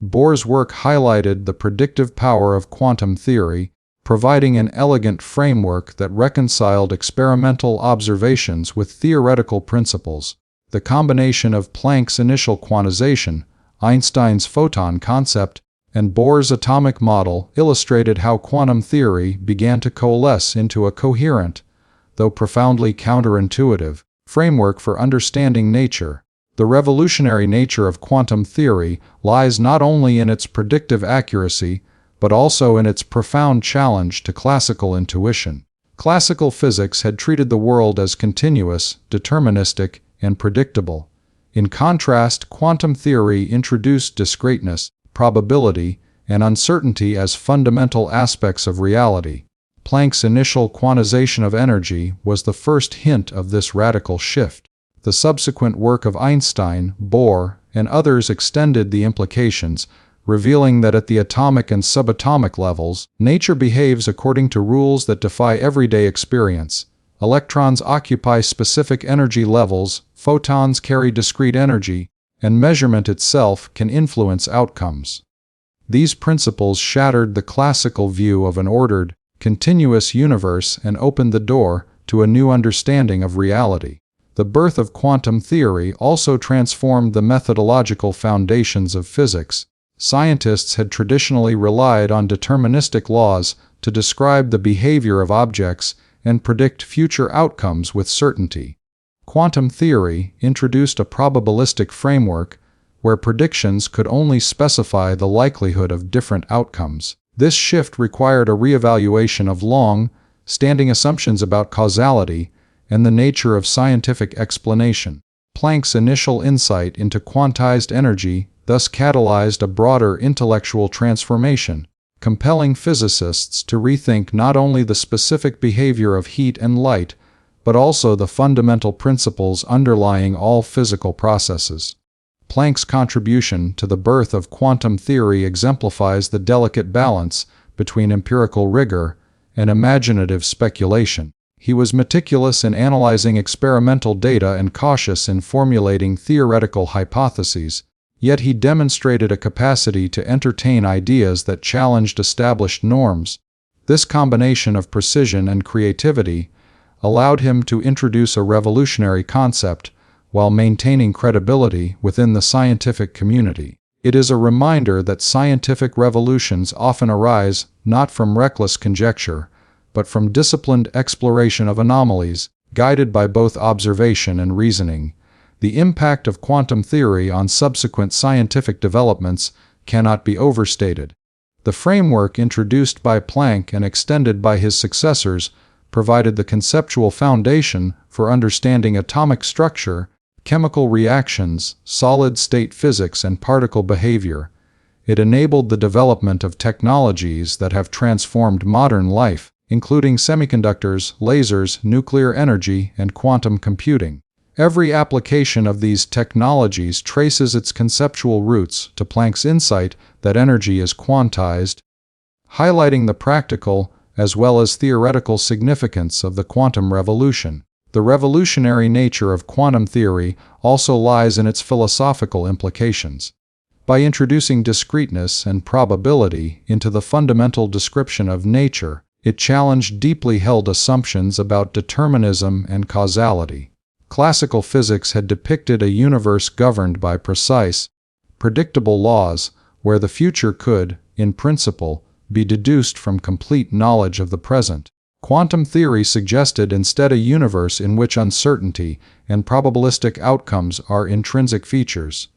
Bohr's work highlighted the predictive power of quantum theory, providing an elegant framework that reconciled experimental observations with theoretical principles. The combination of Planck's initial quantization, Einstein's photon concept, and Bohr's atomic model illustrated how quantum theory began to coalesce into a coherent, though profoundly counterintuitive, framework for understanding nature. The revolutionary nature of quantum theory lies not only in its predictive accuracy, but also in its profound challenge to classical intuition. Classical physics had treated the world as continuous, deterministic, and predictable. In contrast, quantum theory introduced discreteness, probability, and uncertainty as fundamental aspects of reality. Planck's initial quantization of energy was the first hint of this radical shift. The subsequent work of Einstein, Bohr, and others extended the implications, revealing that at the atomic and subatomic levels, nature behaves according to rules that defy everyday experience. Electrons occupy specific energy levels, photons carry discrete energy, and measurement itself can influence outcomes. These principles shattered the classical view of an ordered, continuous universe and opened the door to a new understanding of reality. The birth of quantum theory also transformed the methodological foundations of physics. Scientists had traditionally relied on deterministic laws to describe the behavior of objects and predict future outcomes with certainty. Quantum theory introduced a probabilistic framework where predictions could only specify the likelihood of different outcomes. This shift required a reevaluation of long-standing assumptions about causality and the nature of scientific explanation. Planck's initial insight into quantized energy thus catalyzed a broader intellectual transformation, compelling physicists to rethink not only the specific behavior of heat and light, but also the fundamental principles underlying all physical processes. Planck's contribution to the birth of quantum theory exemplifies the delicate balance between empirical rigor and imaginative speculation. He was meticulous in analyzing experimental data and cautious in formulating theoretical hypotheses, yet he demonstrated a capacity to entertain ideas that challenged established norms. This combination of precision and creativity allowed him to introduce a revolutionary concept while maintaining credibility within the scientific community. It is a reminder that scientific revolutions often arise not from reckless conjecture, but from disciplined exploration of anomalies, guided by both observation and reasoning. The impact of quantum theory on subsequent scientific developments cannot be overstated. The framework introduced by Planck and extended by his successors provided the conceptual foundation for understanding atomic structure, chemical reactions, solid-state physics, and particle behavior. It enabled the development of technologies that have transformed modern life, including semiconductors, lasers, nuclear energy, and quantum computing. Every application of these technologies traces its conceptual roots to Planck's insight that energy is quantized, highlighting the practical as well as theoretical significance of the quantum revolution. The revolutionary nature of quantum theory also lies in its philosophical implications. By introducing discreteness and probability into the fundamental description of nature, it challenged deeply held assumptions about determinism and causality. Classical physics had depicted a universe governed by precise, predictable laws, where the future could, in principle, be deduced from complete knowledge of the present. Quantum theory suggested instead a universe in which uncertainty and probabilistic outcomes are intrinsic features.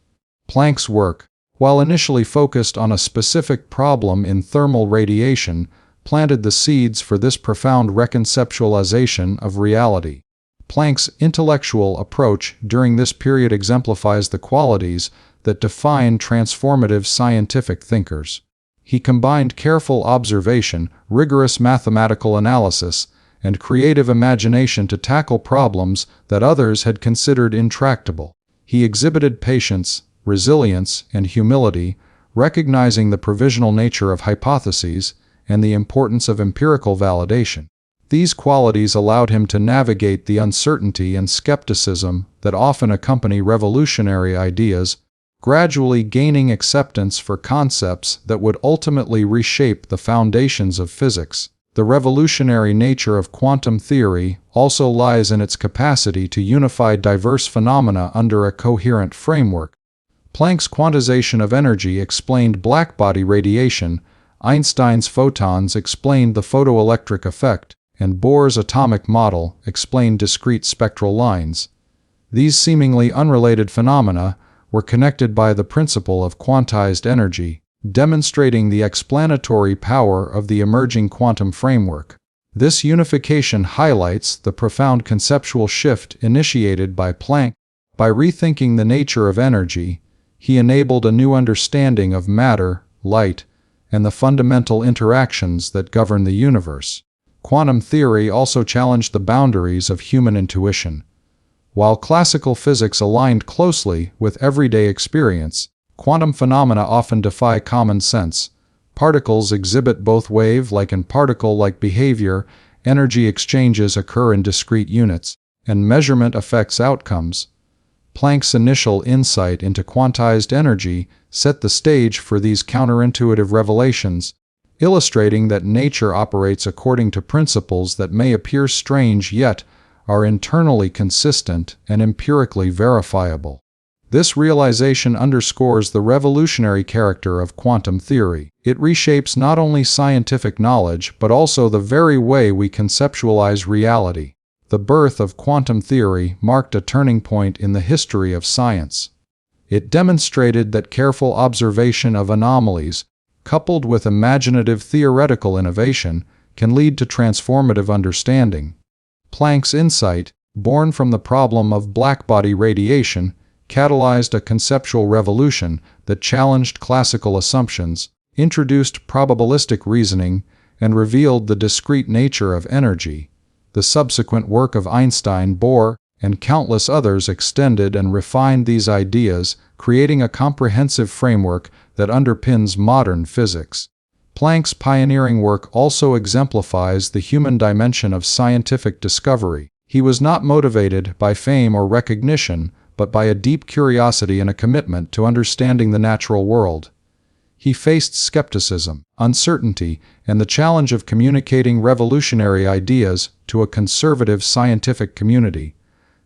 Planck's work, while initially focused on a specific problem in thermal radiation, planted the seeds for this profound reconceptualization of reality. Planck's intellectual approach during this period exemplifies the qualities that define transformative scientific thinkers. He combined careful observation, rigorous mathematical analysis, and creative imagination to tackle problems that others had considered intractable. He exhibited patience, resilience, and humility, recognizing the provisional nature of hypotheses and the importance of empirical validation. These qualities allowed him to navigate the uncertainty and skepticism that often accompany revolutionary ideas, gradually gaining acceptance for concepts that would ultimately reshape the foundations of physics. The revolutionary nature of quantum theory also lies in its capacity to unify diverse phenomena under a coherent framework. Planck's quantization of energy explained blackbody radiation, Einstein's photons explained the photoelectric effect, and Bohr's atomic model explained discrete spectral lines. These seemingly unrelated phenomena were connected by the principle of quantized energy, demonstrating the explanatory power of the emerging quantum framework. This unification highlights the profound conceptual shift initiated by Planck. By rethinking the nature of energy, he enabled a new understanding of matter, light, and the fundamental interactions that govern the universe. Quantum theory also challenged the boundaries of human intuition. While classical physics aligned closely with everyday experience, quantum phenomena often defy common sense. Particles exhibit both wave-like and particle-like behavior, energy exchanges occur in discrete units, and measurement affects outcomes. Planck's initial insight into quantized energy set the stage for these counterintuitive revelations, illustrating that nature operates according to principles that may appear strange yet are internally consistent and empirically verifiable. This realization underscores the revolutionary character of quantum theory. It reshapes not only scientific knowledge but also the very way we conceptualize reality. The birth of quantum theory marked a turning point in the history of science. It demonstrated that careful observation of anomalies, coupled with imaginative theoretical innovation, can lead to transformative understanding. Planck's insight, born from the problem of blackbody radiation, catalyzed a conceptual revolution that challenged classical assumptions, introduced probabilistic reasoning, and revealed the discrete nature of energy. The subsequent work of Einstein, Bohr, and countless others extended and refined these ideas, creating a comprehensive framework that underpins modern physics. Planck's pioneering work also exemplifies the human dimension of scientific discovery. He was not motivated by fame or recognition, but by a deep curiosity and a commitment to understanding the natural world. He faced skepticism, uncertainty, and the challenge of communicating revolutionary ideas to a conservative scientific community.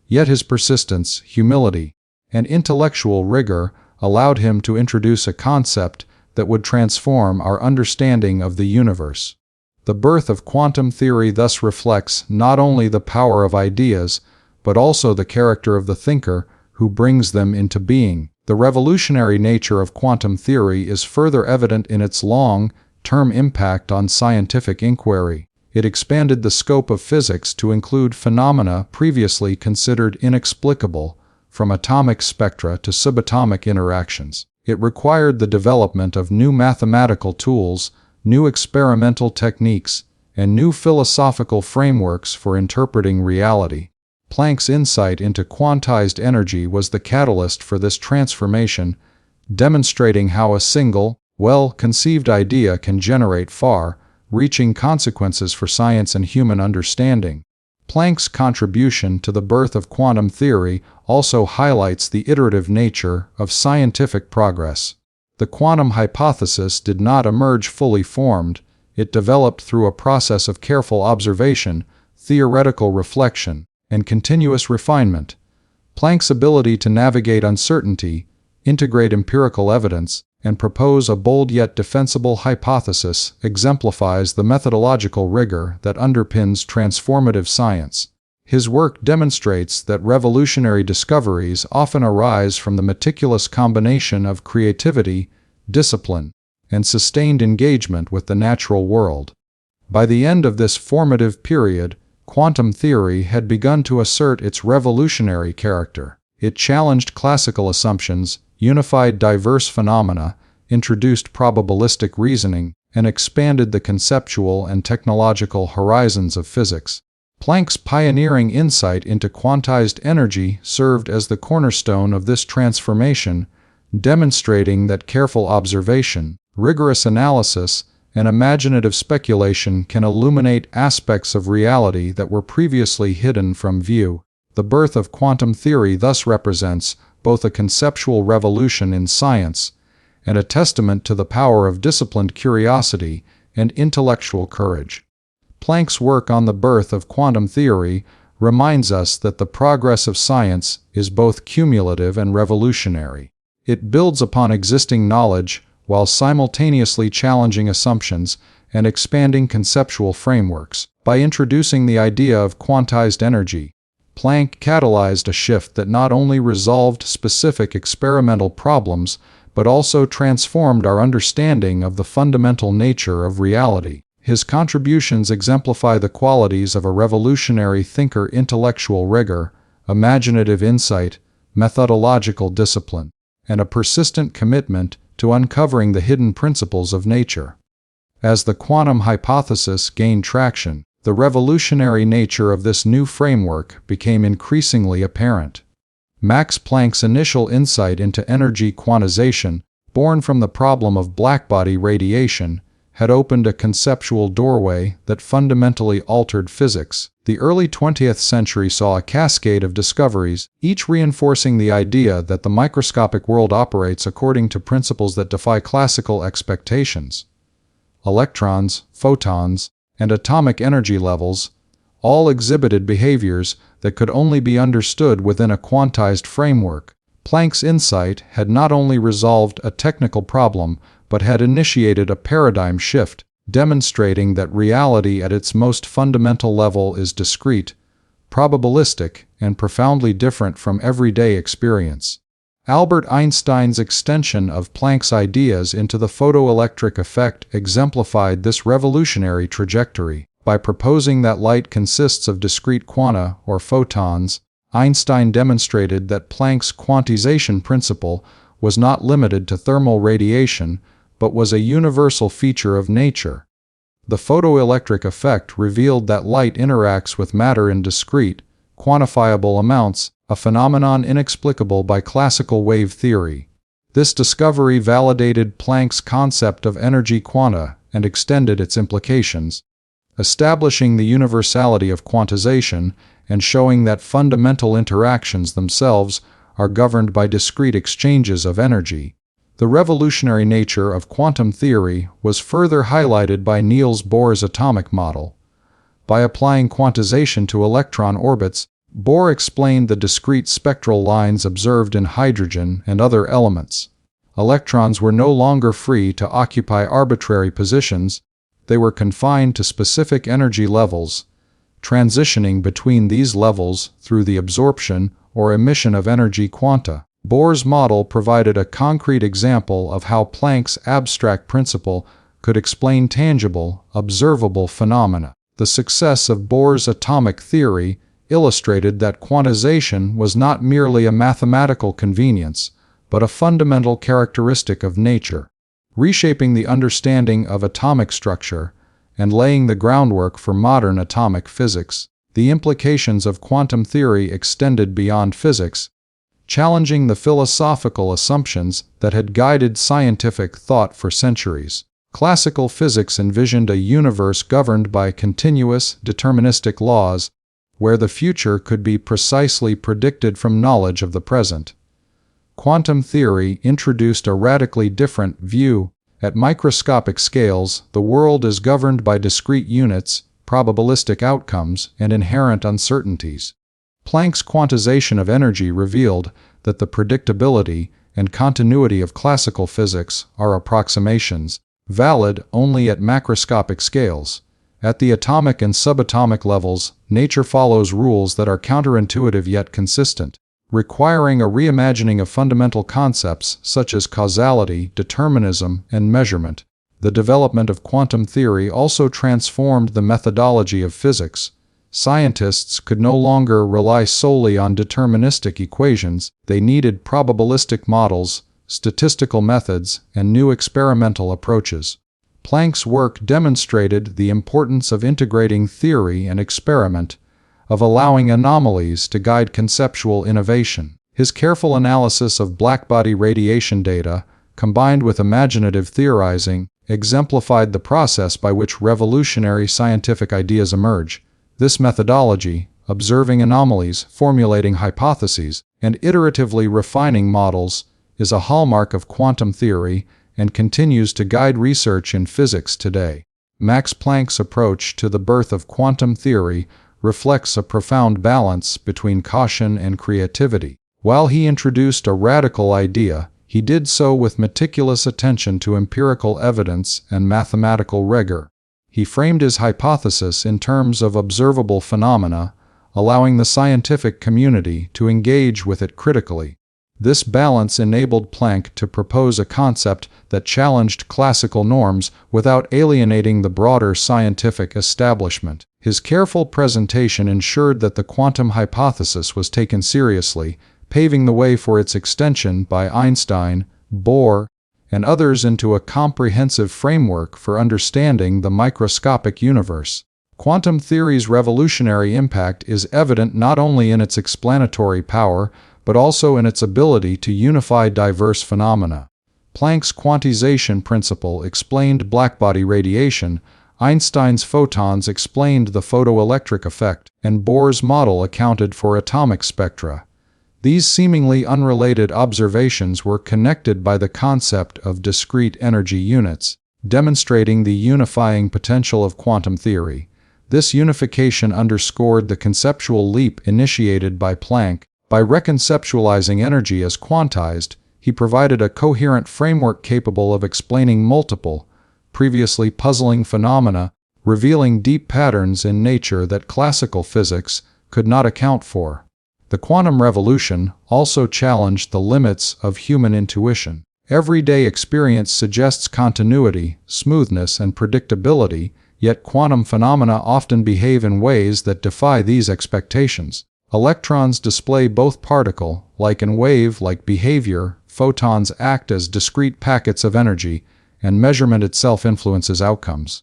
Yet his persistence, humility, and intellectual rigor allowed him to introduce a concept that would transform our understanding of the universe. The birth of quantum theory thus reflects not only the power of ideas, but also the character of the thinker who brings them into being. The revolutionary nature of quantum theory is further evident in its long-term impact on scientific inquiry. It expanded the scope of physics to include phenomena previously considered inexplicable, from atomic spectra to subatomic interactions. It required the development of new mathematical tools, new experimental techniques, and new philosophical frameworks for interpreting reality. Planck's insight into quantized energy was the catalyst for this transformation, demonstrating how a single, well-conceived idea can generate far-reaching consequences for science and human understanding. Planck's contribution to the birth of quantum theory also highlights the iterative nature of scientific progress. The quantum hypothesis did not emerge fully formed. It developed through a process of careful observation, theoretical reflection, and continuous refinement. Planck's ability to navigate uncertainty, integrate empirical evidence, and propose a bold yet defensible hypothesis exemplifies the methodological rigor that underpins transformative science. His work demonstrates that revolutionary discoveries often arise from the meticulous combination of creativity, discipline, and sustained engagement with the natural world. By the end of this formative period, quantum theory had begun to assert its revolutionary character. It challenged classical assumptions, unified diverse phenomena, introduced probabilistic reasoning, and expanded the conceptual and technological horizons of physics. Planck's pioneering insight into quantized energy served as the cornerstone of this transformation, demonstrating that careful observation, rigorous analysis, and imaginative speculation can illuminate aspects of reality that were previously hidden from view. The birth of quantum theory thus represents both a conceptual revolution in science and a testament to the power of disciplined curiosity and intellectual courage. Planck's work on the birth of quantum theory reminds us that the progress of science is both cumulative and revolutionary. It builds upon existing knowledge while simultaneously challenging assumptions and expanding conceptual frameworks. By introducing the idea of quantized energy, Planck catalyzed a shift that not only resolved specific experimental problems, but also transformed our understanding of the fundamental nature of reality. His contributions exemplify the qualities of a revolutionary thinker: intellectual rigor, imaginative insight, methodological discipline, and a persistent commitment to uncovering the hidden principles of nature. As the quantum hypothesis gained traction, the revolutionary nature of this new framework became increasingly apparent. Max Planck's initial insight into energy quantization, born from the problem of blackbody radiation, had opened a conceptual doorway that fundamentally altered physics. The early 20th century saw a cascade of discoveries, each reinforcing the idea that the microscopic world operates according to principles that defy classical expectations. Electrons, photons, and atomic energy levels all exhibited behaviors that could only be understood within a quantized framework. Planck's insight had not only resolved a technical problem, but had initiated a paradigm shift, demonstrating that reality at its most fundamental level is discrete, probabilistic, and profoundly different from everyday experience. Albert Einstein's extension of Planck's ideas into the photoelectric effect exemplified this revolutionary trajectory. By proposing that light consists of discrete quanta, or photons, Einstein demonstrated that Planck's quantization principle was not limited to thermal radiation, but was a universal feature of nature. The photoelectric effect revealed that light interacts with matter in discrete, quantifiable amounts, a phenomenon inexplicable by classical wave theory. This discovery validated Planck's concept of energy quanta and extended its implications, establishing the universality of quantization and showing that fundamental interactions themselves are governed by discrete exchanges of energy. The revolutionary nature of quantum theory was further highlighted by Niels Bohr's atomic model. By applying quantization to electron orbits, Bohr explained the discrete spectral lines observed in hydrogen and other elements. Electrons were no longer free to occupy arbitrary positions, they were confined to specific energy levels, transitioning between these levels through the absorption or emission of energy quanta. Bohr's model provided a concrete example of how Planck's abstract principle could explain tangible, observable phenomena. The success of Bohr's atomic theory illustrated that quantization was not merely a mathematical convenience, but a fundamental characteristic of nature. Reshaping the understanding of atomic structure and laying the groundwork for modern atomic physics, the implications of quantum theory extended beyond physics, challenging the philosophical assumptions that had guided scientific thought for centuries. Classical physics envisioned a universe governed by continuous, deterministic laws, where the future could be precisely predicted from knowledge of the present. Quantum theory introduced a radically different view. At microscopic scales, the world is governed by discrete units, probabilistic outcomes, and inherent uncertainties. Planck's quantization of energy revealed that the predictability and continuity of classical physics are approximations, valid only at macroscopic scales. At the atomic and subatomic levels, nature follows rules that are counterintuitive yet consistent, requiring a reimagining of fundamental concepts such as causality, determinism, and measurement. The development of quantum theory also transformed the methodology of physics. Scientists could no longer rely solely on deterministic equations, they needed probabilistic models, statistical methods, and new experimental approaches. Planck's work demonstrated the importance of integrating theory and experiment, of allowing anomalies to guide conceptual innovation. His careful analysis of blackbody radiation data, combined with imaginative theorizing, exemplified the process by which revolutionary scientific ideas emerge. This methodology, observing anomalies, formulating hypotheses, and iteratively refining models, is a hallmark of quantum theory and continues to guide research in physics today. Max Planck's approach to the birth of quantum theory reflects a profound balance between caution and creativity. While he introduced a radical idea, he did so with meticulous attention to empirical evidence and mathematical rigor. He framed his hypothesis in terms of observable phenomena, allowing the scientific community to engage with it critically. This balance enabled Planck to propose a concept that challenged classical norms without alienating the broader scientific establishment. His careful presentation ensured that the quantum hypothesis was taken seriously, paving the way for its extension by Einstein, Bohr, and others into a comprehensive framework for understanding the microscopic universe. Quantum theory's revolutionary impact is evident not only in its explanatory power, but also in its ability to unify diverse phenomena. Planck's quantization principle explained blackbody radiation, Einstein's photons explained the photoelectric effect, and Bohr's model accounted for atomic spectra. These seemingly unrelated observations were connected by the concept of discrete energy units, demonstrating the unifying potential of quantum theory. This unification underscored the conceptual leap initiated by Planck. By reconceptualizing energy as quantized, he provided a coherent framework capable of explaining multiple, previously puzzling phenomena, revealing deep patterns in nature that classical physics could not account for. The quantum revolution also challenged the limits of human intuition. Everyday experience suggests continuity, smoothness, and predictability, yet quantum phenomena often behave in ways that defy these expectations. Electrons display both particle-like and wave-like behavior, photons act as discrete packets of energy, and measurement itself influences outcomes.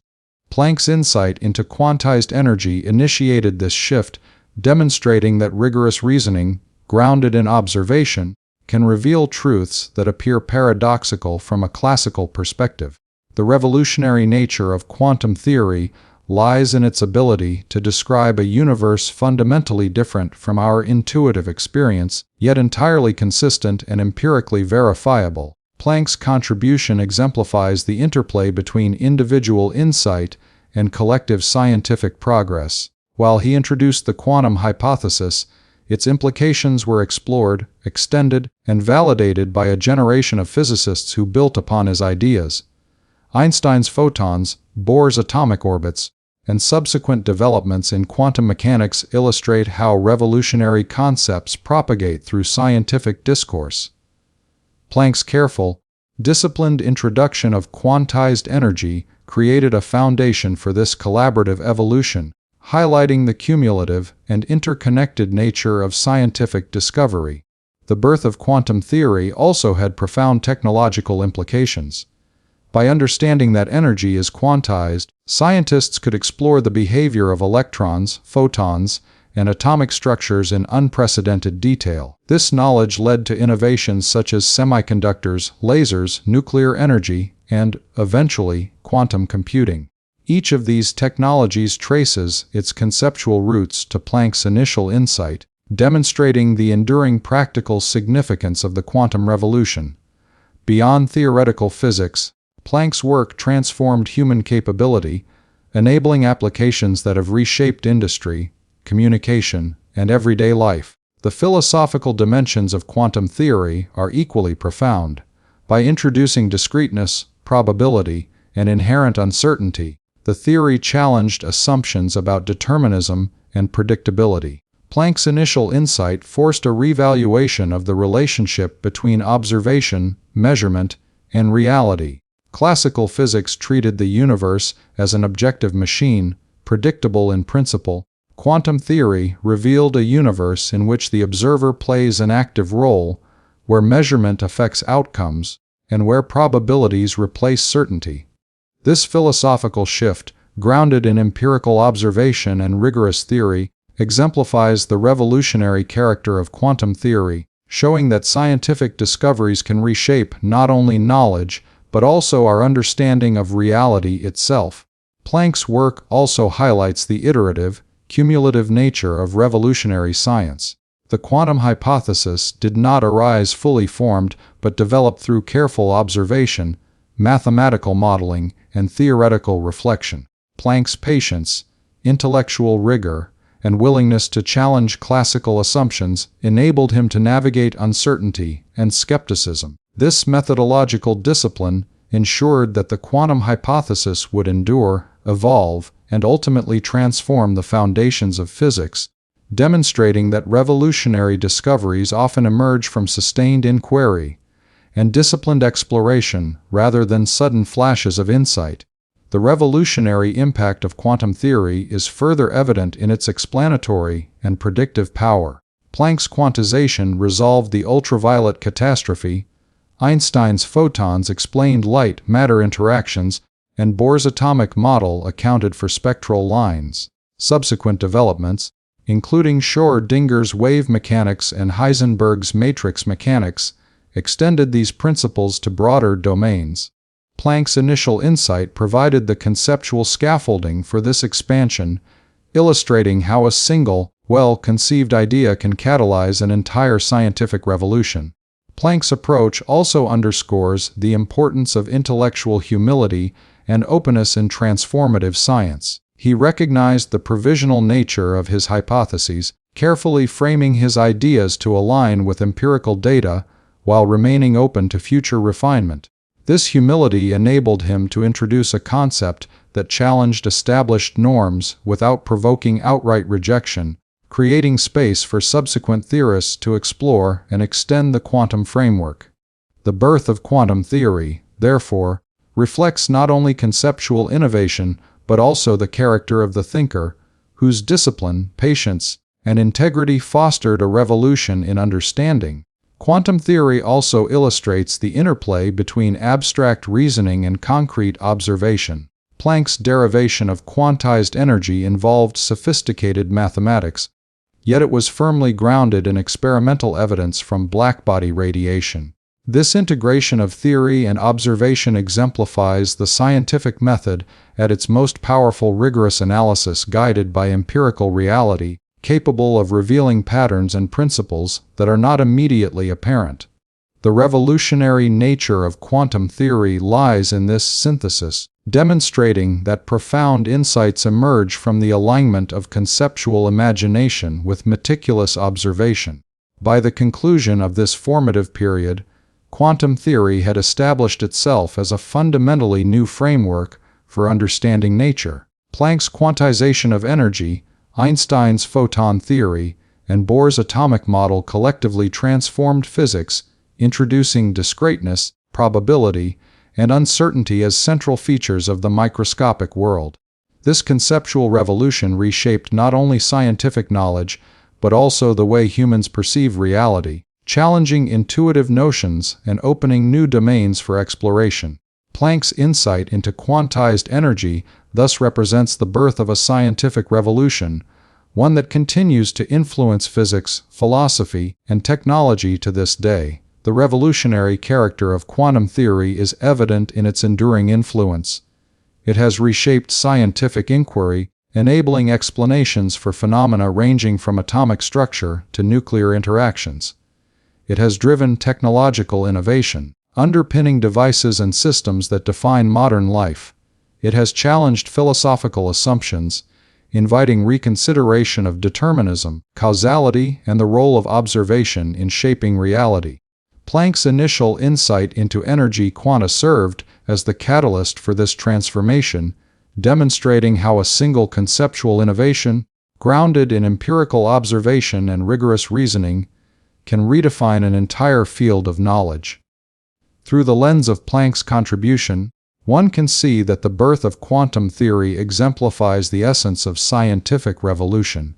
Planck's insight into quantized energy initiated this shift, demonstrating that rigorous reasoning, grounded in observation, can reveal truths that appear paradoxical from a classical perspective. The revolutionary nature of quantum theory lies in its ability to describe a universe fundamentally different from our intuitive experience, yet entirely consistent and empirically verifiable. Planck's contribution exemplifies the interplay between individual insight and collective scientific progress. While he introduced the quantum hypothesis, its implications were explored, extended, and validated by a generation of physicists who built upon his ideas. Einstein's photons, Bohr's atomic orbits, and subsequent developments in quantum mechanics illustrate how revolutionary concepts propagate through scientific discourse. Planck's careful, disciplined introduction of quantized energy created a foundation for this collaborative evolution, highlighting the cumulative and interconnected nature of scientific discovery. The birth of quantum theory also had profound technological implications. By understanding that energy is quantized, scientists could explore the behavior of electrons, photons, and atomic structures in unprecedented detail. This knowledge led to innovations such as semiconductors, lasers, nuclear energy, and, eventually, quantum computing. Each of these technologies traces its conceptual roots to Planck's initial insight, demonstrating the enduring practical significance of the quantum revolution. Beyond theoretical physics, Planck's work transformed human capability, enabling applications that have reshaped industry, communication, and everyday life. The philosophical dimensions of quantum theory are equally profound. By introducing discreteness, probability, and inherent uncertainty, the theory challenged assumptions about determinism and predictability. Planck's initial insight forced a revaluation of the relationship between observation, measurement, and reality. Classical physics treated the universe as an objective machine, predictable in principle. Quantum theory revealed a universe in which the observer plays an active role, where measurement affects outcomes, and where probabilities replace certainty. This philosophical shift, grounded in empirical observation and rigorous theory, exemplifies the revolutionary character of quantum theory, showing that scientific discoveries can reshape not only knowledge, but also our understanding of reality itself. Planck's work also highlights the iterative, cumulative nature of revolutionary science. The quantum hypothesis did not arise fully formed, but developed through careful observation, mathematical modeling, and theoretical reflection. Planck's patience, intellectual rigor, and willingness to challenge classical assumptions enabled him to navigate uncertainty and skepticism. This methodological discipline ensured that the quantum hypothesis would endure, evolve, and ultimately transform the foundations of physics, demonstrating that revolutionary discoveries often emerge from sustained inquiry and disciplined exploration rather than sudden flashes of insight. The revolutionary impact of quantum theory is further evident in its explanatory and predictive power. Planck's quantization resolved the ultraviolet catastrophe, Einstein's photons explained light-matter interactions, and Bohr's atomic model accounted for spectral lines. Subsequent developments, including Schrödinger's wave mechanics and Heisenberg's matrix mechanics, extended these principles to broader domains. Planck's initial insight provided the conceptual scaffolding for this expansion, illustrating how a single, well-conceived idea can catalyze an entire scientific revolution. Planck's approach also underscores the importance of intellectual humility and openness in transformative science. He recognized the provisional nature of his hypotheses, carefully framing his ideas to align with empirical data while remaining open to future refinement. This humility enabled him to introduce a concept that challenged established norms without provoking outright rejection, creating space for subsequent theorists to explore and extend the quantum framework. The birth of quantum theory, therefore, reflects not only conceptual innovation but also the character of the thinker, whose discipline, patience, and integrity fostered a revolution in understanding. Quantum theory also illustrates the interplay between abstract reasoning and concrete observation. Planck's derivation of quantized energy involved sophisticated mathematics, yet it was firmly grounded in experimental evidence from Blackbody radiation. This integration of theory and observation exemplifies the scientific method at its most powerful, rigorous analysis guided by empirical reality, capable of revealing patterns and principles that are not immediately apparent. The revolutionary nature of quantum theory lies in this synthesis, demonstrating that profound insights emerge from the alignment of conceptual imagination with meticulous observation. By the conclusion of this formative period, quantum theory had established itself as a fundamentally new framework for understanding nature. Planck's quantization of energy, Einstein's photon theory, and Bohr's atomic model collectively transformed physics, introducing discreteness, probability, and uncertainty as central features of the microscopic world. This conceptual revolution reshaped not only scientific knowledge, but also the way humans perceive reality, challenging intuitive notions and opening new domains for exploration. Planck's insight into quantized energy thus represents the birth of a scientific revolution, one that continues to influence physics, philosophy, and technology to this day. The revolutionary character of quantum theory is evident in its enduring influence. It has reshaped scientific inquiry, enabling explanations for phenomena ranging from atomic structure to nuclear interactions. It has driven technological innovation, underpinning devices and systems that define modern life. It has challenged philosophical assumptions, inviting reconsideration of determinism, causality, and the role of observation in shaping reality. Planck's initial insight into energy quanta served as the catalyst for this transformation, demonstrating how a single conceptual innovation, grounded in empirical observation and rigorous reasoning, can redefine an entire field of knowledge. Through the lens of Planck's contribution, one can see that the birth of quantum theory exemplifies the essence of scientific revolution.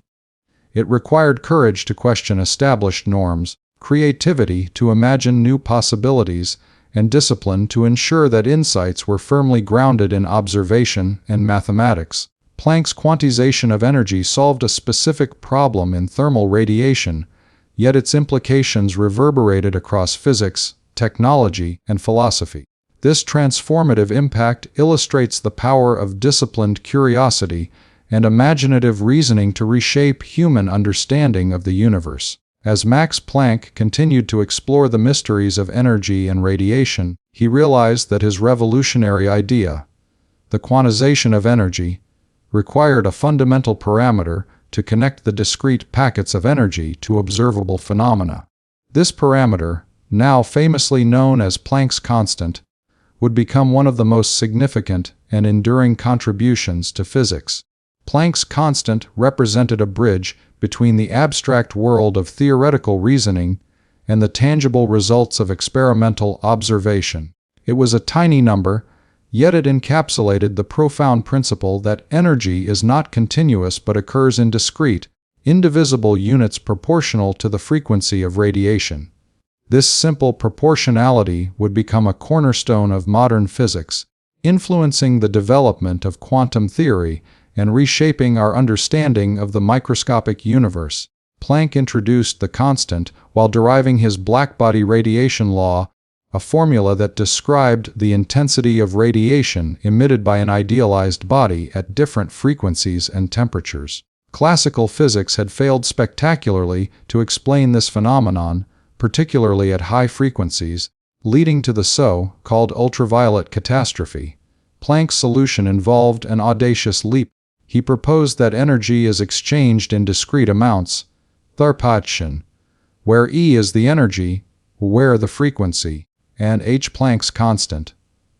It required courage to question established norms, creativity to imagine new possibilities, and discipline to ensure that insights were firmly grounded in observation and mathematics. Planck's quantization of energy solved a specific problem in thermal radiation, yet its implications reverberated across physics, technology, and philosophy. This transformative impact illustrates the power of disciplined curiosity and imaginative reasoning to reshape human understanding of the universe. As Max Planck continued to explore the mysteries of energy and radiation, he realized that his revolutionary idea, the quantization of energy, required a fundamental parameter to connect the discrete packets of energy to observable phenomena. This parameter, now famously known as Planck's constant, would become one of the most significant and enduring contributions to physics. Planck's constant represented a bridge between the abstract world of theoretical reasoning and the tangible results of experimental observation. It was a tiny number, yet it encapsulated the profound principle that energy is not continuous but occurs in discrete, indivisible units proportional to the frequency of radiation. This simple proportionality would become a cornerstone of modern physics, influencing the development of quantum theory and reshaping our understanding of the microscopic universe. Planck introduced the constant while deriving his Blackbody radiation law, a formula that described the intensity of radiation emitted by an idealized body at different frequencies and temperatures. Classical physics had failed spectacularly to explain this phenomenon, particularly at high frequencies, leading to the so-called ultraviolet catastrophe. Planck's solution involved an audacious leap. He proposed that energy is exchanged in discrete amounts, Tharpatchen, where E is the energy, where the frequency, and h Planck's constant.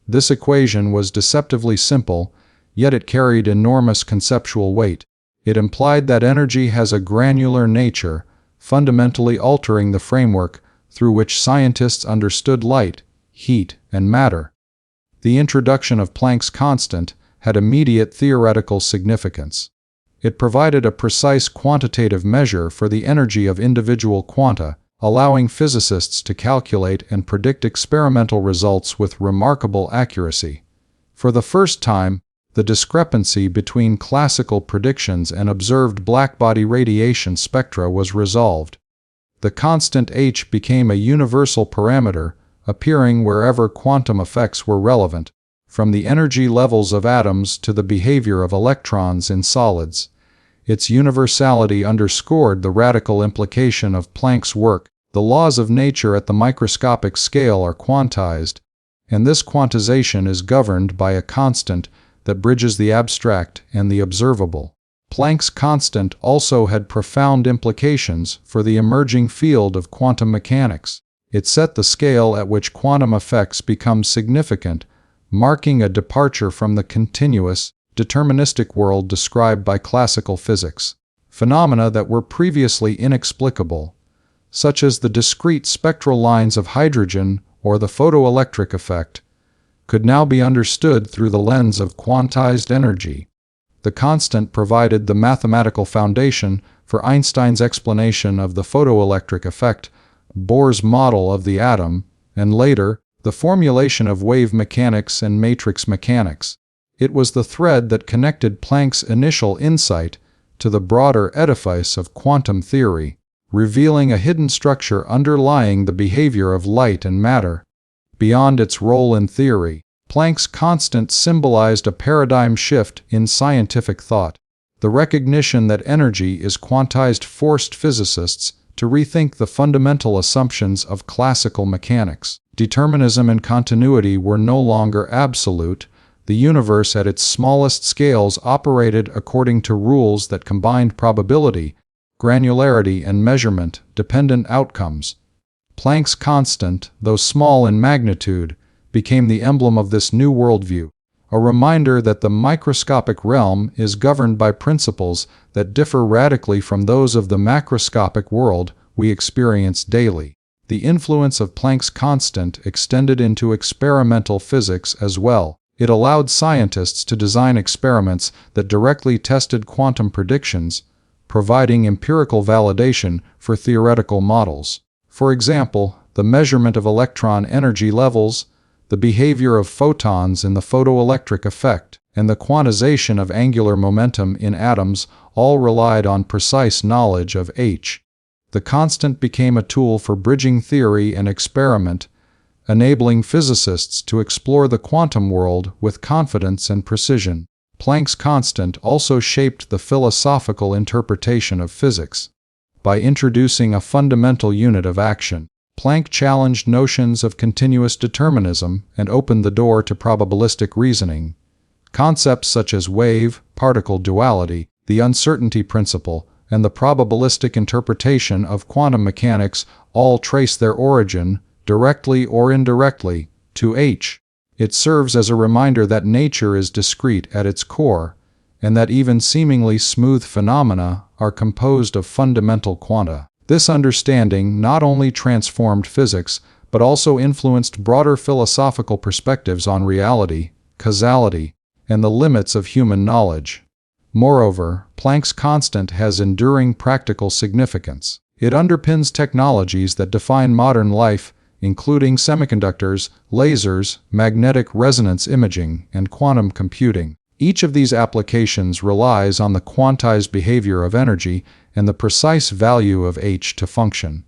This equation was deceptively simple, yet it carried enormous conceptual weight. It implied that energy has a granular nature, fundamentally altering the framework through which scientists understood light, heat, and matter. The introduction of Planck's constant had immediate theoretical significance. It provided a precise quantitative measure for the energy of individual quanta, allowing physicists to calculate and predict experimental results with remarkable accuracy. For the first time, the discrepancy between classical predictions and observed blackbody radiation spectra was resolved. The constant h became a universal parameter, appearing wherever quantum effects were relevant, from the energy levels of atoms to the behavior of electrons in solids. Its universality underscored the radical implication of Planck's work. The laws of nature at the microscopic scale are quantized, and this quantization is governed by a constant that bridges the abstract and the observable. Planck's constant also had profound implications for the emerging field of quantum mechanics. It set the scale at which quantum effects become significant, marking a departure from the continuous, deterministic world described by classical physics. Phenomena that were previously inexplicable, such as the discrete spectral lines of hydrogen or the photoelectric effect, could now be understood through the lens of quantized energy. The constant provided the mathematical foundation for Einstein's explanation of the photoelectric effect, Bohr's model of the atom, and later, the formulation of wave mechanics and matrix mechanics. It was the thread that connected Planck's initial insight to the broader edifice of quantum theory, revealing a hidden structure underlying the behavior of light and matter. Beyond its role in theory, Planck's constant symbolized a paradigm shift in scientific thought. The recognition that energy is quantized forced physicists to rethink the fundamental assumptions of classical mechanics. Determinism and continuity were no longer absolute. The universe at its smallest scales operated according to rules that combined probability, granularity, and measurement-dependent outcomes. Planck's constant, though small in magnitude, became the emblem of this new worldview, a reminder that the microscopic realm is governed by principles that differ radically from those of the macroscopic world we experience daily. The influence of Planck's constant extended into experimental physics as well. It allowed scientists to design experiments that directly tested quantum predictions, providing empirical validation for theoretical models. For example, the measurement of electron energy levels, the behavior of photons in the photoelectric effect, and the quantization of angular momentum in atoms all relied on precise knowledge of h. The constant became a tool for bridging theory and experiment, enabling physicists to explore the quantum world with confidence and precision. Planck's constant also shaped the philosophical interpretation of physics. By introducing a fundamental unit of action, Planck challenged notions of continuous determinism and opened the door to probabilistic reasoning. Concepts such as wave-particle duality, the uncertainty principle, and the probabilistic interpretation of quantum mechanics all trace their origin, directly or indirectly, to h. It serves as a reminder that nature is discrete at its core, and that even seemingly smooth phenomena are composed of fundamental quanta. This understanding not only transformed physics, but also influenced broader philosophical perspectives on reality, causality, and the limits of human knowledge. Moreover, Planck's constant has enduring practical significance. It underpins technologies that define modern life, including semiconductors, lasers, magnetic resonance imaging, and quantum computing. Each of these applications relies on the quantized behavior of energy and the precise value of h to function.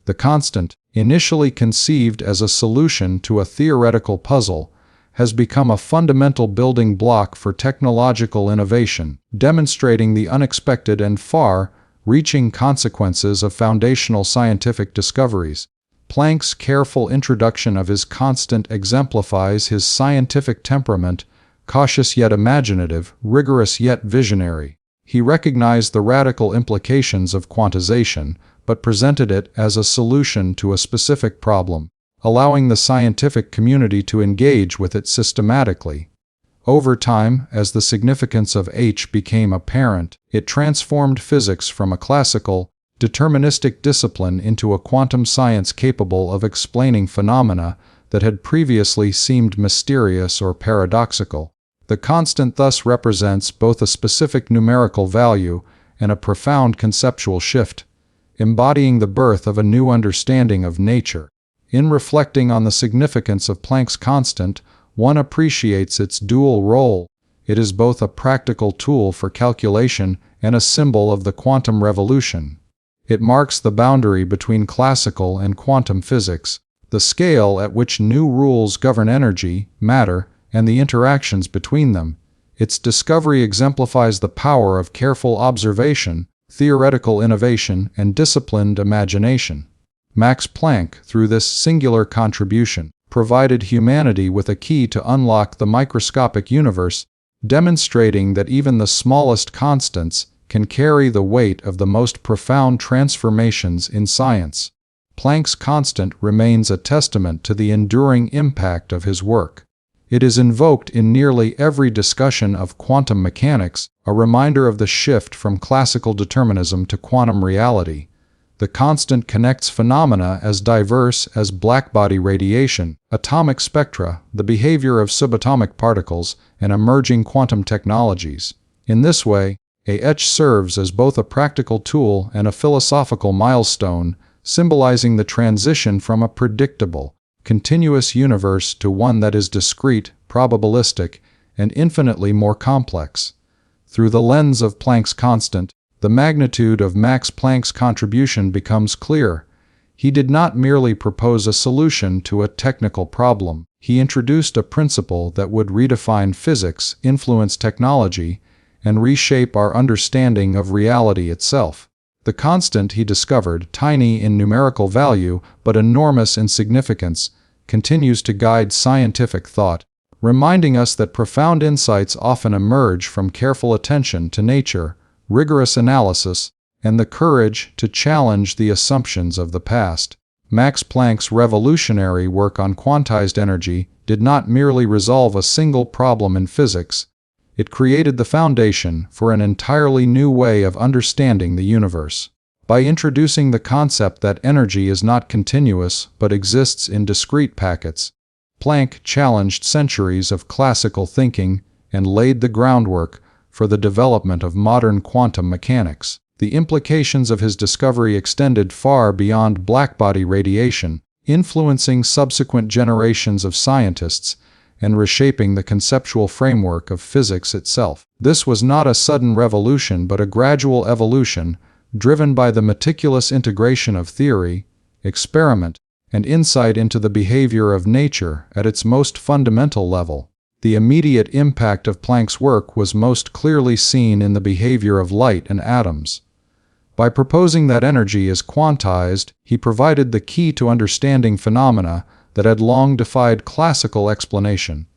The constant, initially conceived as a solution to a theoretical puzzle, has become a fundamental building block for technological innovation, demonstrating the unexpected and far-reaching consequences of foundational scientific discoveries. Planck's careful introduction of his constant exemplifies his scientific temperament, cautious yet imaginative, rigorous yet visionary. He recognized the radical implications of quantization, but presented it as a solution to a specific problem, allowing the scientific community to engage with it systematically. Over time, as the significance of h became apparent, it transformed physics from a classical, deterministic discipline into a quantum science capable of explaining phenomena that had previously seemed mysterious or paradoxical. The constant thus represents both a specific numerical value and a profound conceptual shift, embodying the birth of a new understanding of nature. In reflecting on the significance of Planck's constant, one appreciates its dual role. It is both a practical tool for calculation and a symbol of the quantum revolution. It marks the boundary between classical and quantum physics, the scale at which new rules govern energy, matter, and the interactions between them. Its discovery exemplifies the power of careful observation, theoretical innovation, and disciplined imagination. Max Planck, through this singular contribution, provided humanity with a key to unlock the microscopic universe, demonstrating that even the smallest constants can carry the weight of the most profound transformations in science. Planck's constant remains a testament to the enduring impact of his work. It is invoked in nearly every discussion of quantum mechanics, a reminder of the shift from classical determinism to quantum reality. The constant connects phenomena as diverse as blackbody radiation, atomic spectra, the behavior of subatomic particles, and emerging quantum technologies. In this way, h serves as both a practical tool and a philosophical milestone, symbolizing the transition from a predictable, continuous universe to one that is discrete, probabilistic, and infinitely more complex. Through the lens of Planck's constant, the magnitude of Max Planck's contribution becomes clear. He did not merely propose a solution to a technical problem. He introduced a principle that would redefine physics, influence technology, and reshape our understanding of reality itself. The constant, he discovered, tiny in numerical value but enormous in significance, continues to guide scientific thought, reminding us that profound insights often emerge from careful attention to nature, rigorous analysis, and the courage to challenge the assumptions of the past. Max Planck's revolutionary work on quantized energy did not merely resolve a single problem in physics. It created the foundation for an entirely new way of understanding the universe. By introducing the concept that energy is not continuous but exists in discrete packets, Planck challenged centuries of classical thinking and laid the groundwork for the development of modern quantum mechanics. The implications of his discovery extended far beyond blackbody radiation, influencing subsequent generations of scientists and reshaping the conceptual framework of physics itself. This was not a sudden revolution but a gradual evolution, driven by the meticulous integration of theory, experiment, and insight into the behavior of nature at its most fundamental level. The immediate impact of Planck's work was most clearly seen in the behavior of light and atoms. By proposing that energy is quantized, he provided the key to understanding phenomena that had long defied classical explanation.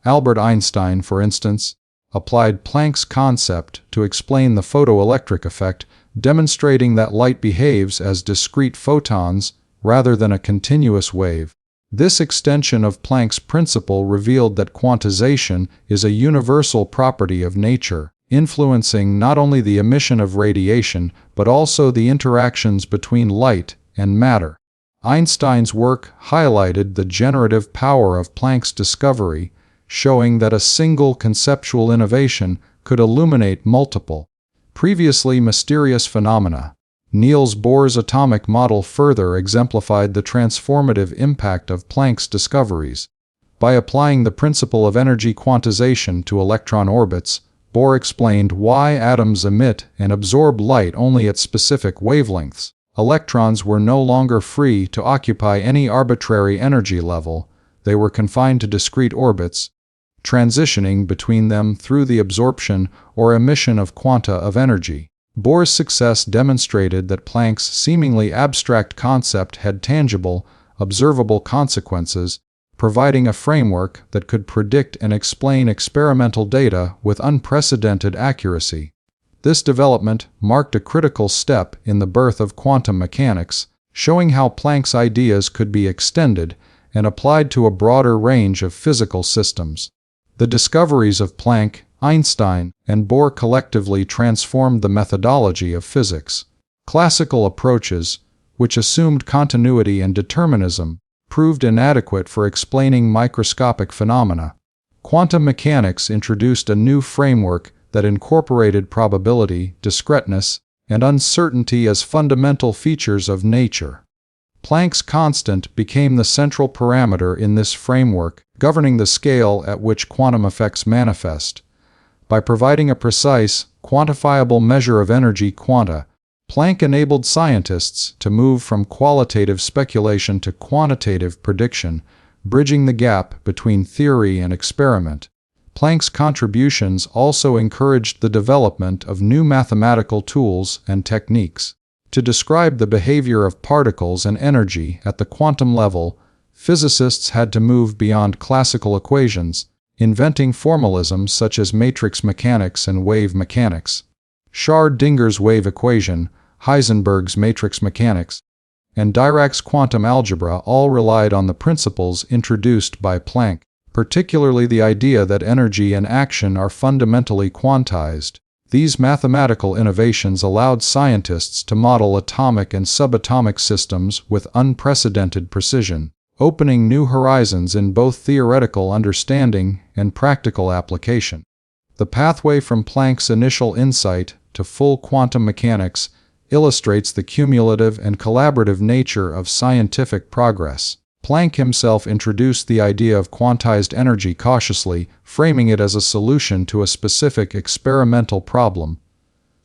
Albert Einstein, for instance, applied Planck's concept to explain the photoelectric effect, demonstrating that light behaves as discrete photons rather than a continuous wave. This extension of Planck's principle revealed that quantization is a universal property of nature, influencing not only the emission of radiation but also the interactions between light and matter. Einstein's work highlighted the generative power of Planck's discovery, showing that a single conceptual innovation could illuminate multiple, previously mysterious phenomena. Niels Bohr's atomic model further exemplified the transformative impact of Planck's discoveries. By applying the principle of energy quantization to electron orbits, Bohr explained why atoms emit and absorb light only at specific wavelengths. Electrons were no longer free to occupy any arbitrary energy level; they were confined to discrete orbits, transitioning between them through the absorption or emission of quanta of energy. Bohr's success demonstrated that Planck's seemingly abstract concept had tangible, observable consequences, providing a framework that could predict and explain experimental data with unprecedented accuracy. This development marked a critical step in the birth of quantum mechanics, showing how Planck's ideas could be extended and applied to a broader range of physical systems. The discoveries of Planck, Einstein, and Bohr collectively transformed the methodology of physics. Classical approaches, which assumed continuity and determinism, proved inadequate for explaining microscopic phenomena. Quantum mechanics introduced a new framework that incorporated probability, discreteness, and uncertainty as fundamental features of nature. Planck's constant became the central parameter in this framework, governing the scale at which quantum effects manifest. By providing a precise, quantifiable measure of energy quanta, Planck enabled scientists to move from qualitative speculation to quantitative prediction, bridging the gap between theory and experiment. Planck's contributions also encouraged the development of new mathematical tools and techniques. To describe the behavior of particles and energy at the quantum level, physicists had to move beyond classical equations, inventing formalisms such as matrix mechanics and wave mechanics. Schrödinger's wave equation, Heisenberg's matrix mechanics, and Dirac's quantum algebra all relied on the principles introduced by Planck, particularly the idea that energy and action are fundamentally quantized. These mathematical innovations allowed scientists to model atomic and subatomic systems with unprecedented precision, opening new horizons in both theoretical understanding and practical application. The pathway from Planck's initial insight to full quantum mechanics illustrates the cumulative and collaborative nature of scientific progress. Planck himself introduced the idea of quantized energy cautiously, framing it as a solution to a specific experimental problem.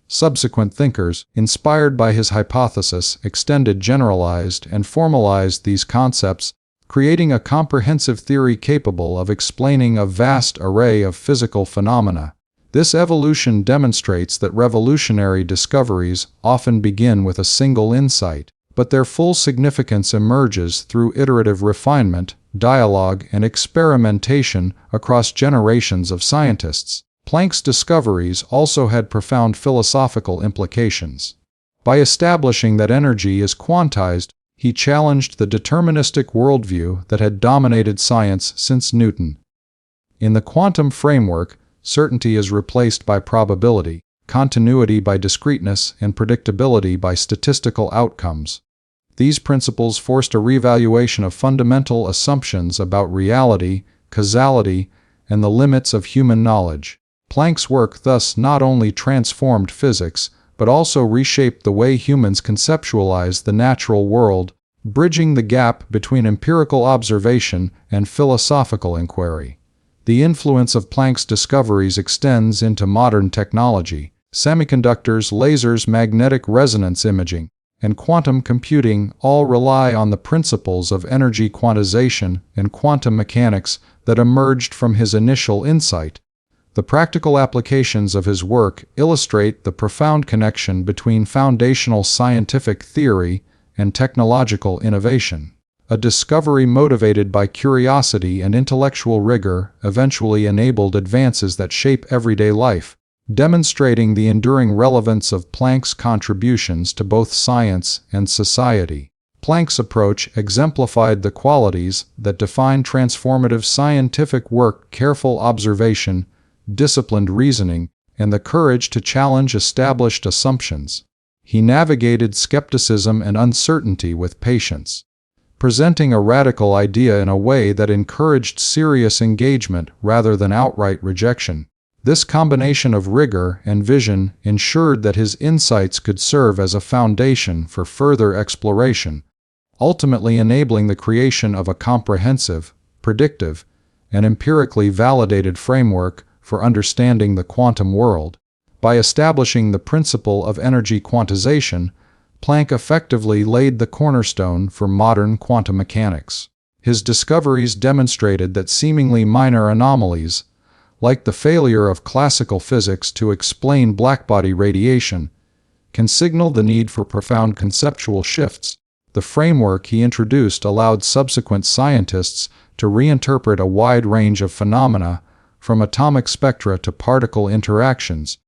Subsequent thinkers, inspired by his hypothesis, extended, generalized, and formalized these concepts, creating a comprehensive theory capable of explaining a vast array of physical phenomena. This evolution demonstrates that revolutionary discoveries often begin with a single insight, but their full significance emerges through iterative refinement, dialogue, and experimentation across generations of scientists. Planck's discoveries also had profound philosophical implications. By establishing that energy is quantized, he challenged the deterministic worldview that had dominated science since Newton. In the quantum framework, certainty is replaced by probability, continuity by discreteness, and predictability by statistical outcomes. These principles forced a reevaluation of fundamental assumptions about reality, causality, and the limits of human knowledge. Planck's work thus not only transformed physics, but also reshaped the way humans conceptualize the natural world, bridging the gap between empirical observation and philosophical inquiry. The influence of Planck's discoveries extends into modern technology. Semiconductors, lasers, magnetic resonance imaging, and quantum computing all rely on the principles of energy quantization and quantum mechanics that emerged from his initial insight. The practical applications of his work illustrate the profound connection between foundational scientific theory and technological innovation. A discovery motivated by curiosity and intellectual rigor eventually enabled advances that shape everyday life, demonstrating the enduring relevance of Planck's contributions to both science and society. Planck's approach exemplified the qualities that define transformative scientific work: careful observation, disciplined reasoning, and the courage to challenge established assumptions. He navigated skepticism and uncertainty with patience, presenting a radical idea in a way that encouraged serious engagement rather than outright rejection. This combination of rigor and vision ensured that his insights could serve as a foundation for further exploration, ultimately enabling the creation of a comprehensive, predictive, and empirically validated framework for understanding the quantum world. By establishing the principle of energy quantization, Planck effectively laid the cornerstone for modern quantum mechanics. His discoveries demonstrated that seemingly minor anomalies, like the failure of classical physics to explain blackbody radiation, can signal the need for profound conceptual shifts. The framework he introduced allowed subsequent scientists to reinterpret a wide range of phenomena, from atomic spectra to particle interactions,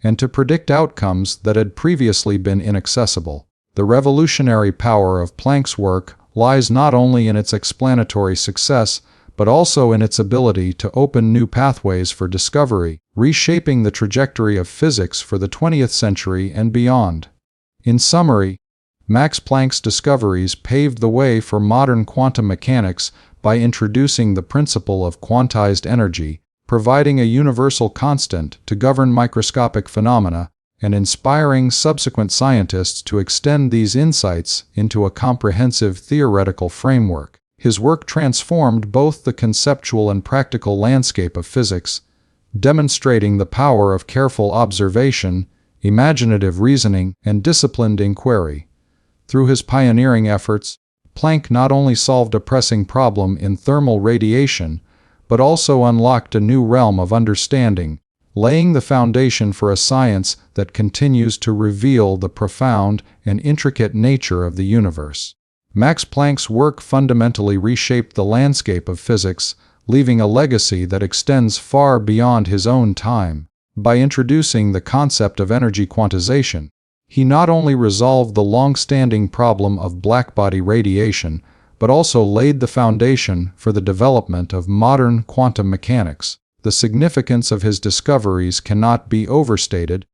and to predict outcomes that had previously been inaccessible. The revolutionary power of Planck's work lies not only in its explanatory success, but also in its ability to open new pathways for discovery, reshaping the trajectory of physics for the 20th century and beyond. In summary, Max Planck's discoveries paved the way for modern quantum mechanics by introducing the principle of quantized energy, providing a universal constant to govern microscopic phenomena, and inspiring subsequent scientists to extend these insights into a comprehensive theoretical framework. His work transformed both the conceptual and practical landscape of physics, demonstrating the power of careful observation, imaginative reasoning, and disciplined inquiry. Through his pioneering efforts, Planck not only solved a pressing problem in thermal radiation, but also unlocked a new realm of understanding, laying the foundation for a science that continues to reveal the profound and intricate nature of the universe. Max Planck's work fundamentally reshaped the landscape of physics, leaving a legacy that extends far beyond his own time. By introducing the concept of energy quantization, he not only resolved the long-standing problem of blackbody radiation, but also laid the foundation for the development of modern quantum mechanics. The significance of his discoveries cannot be overstated.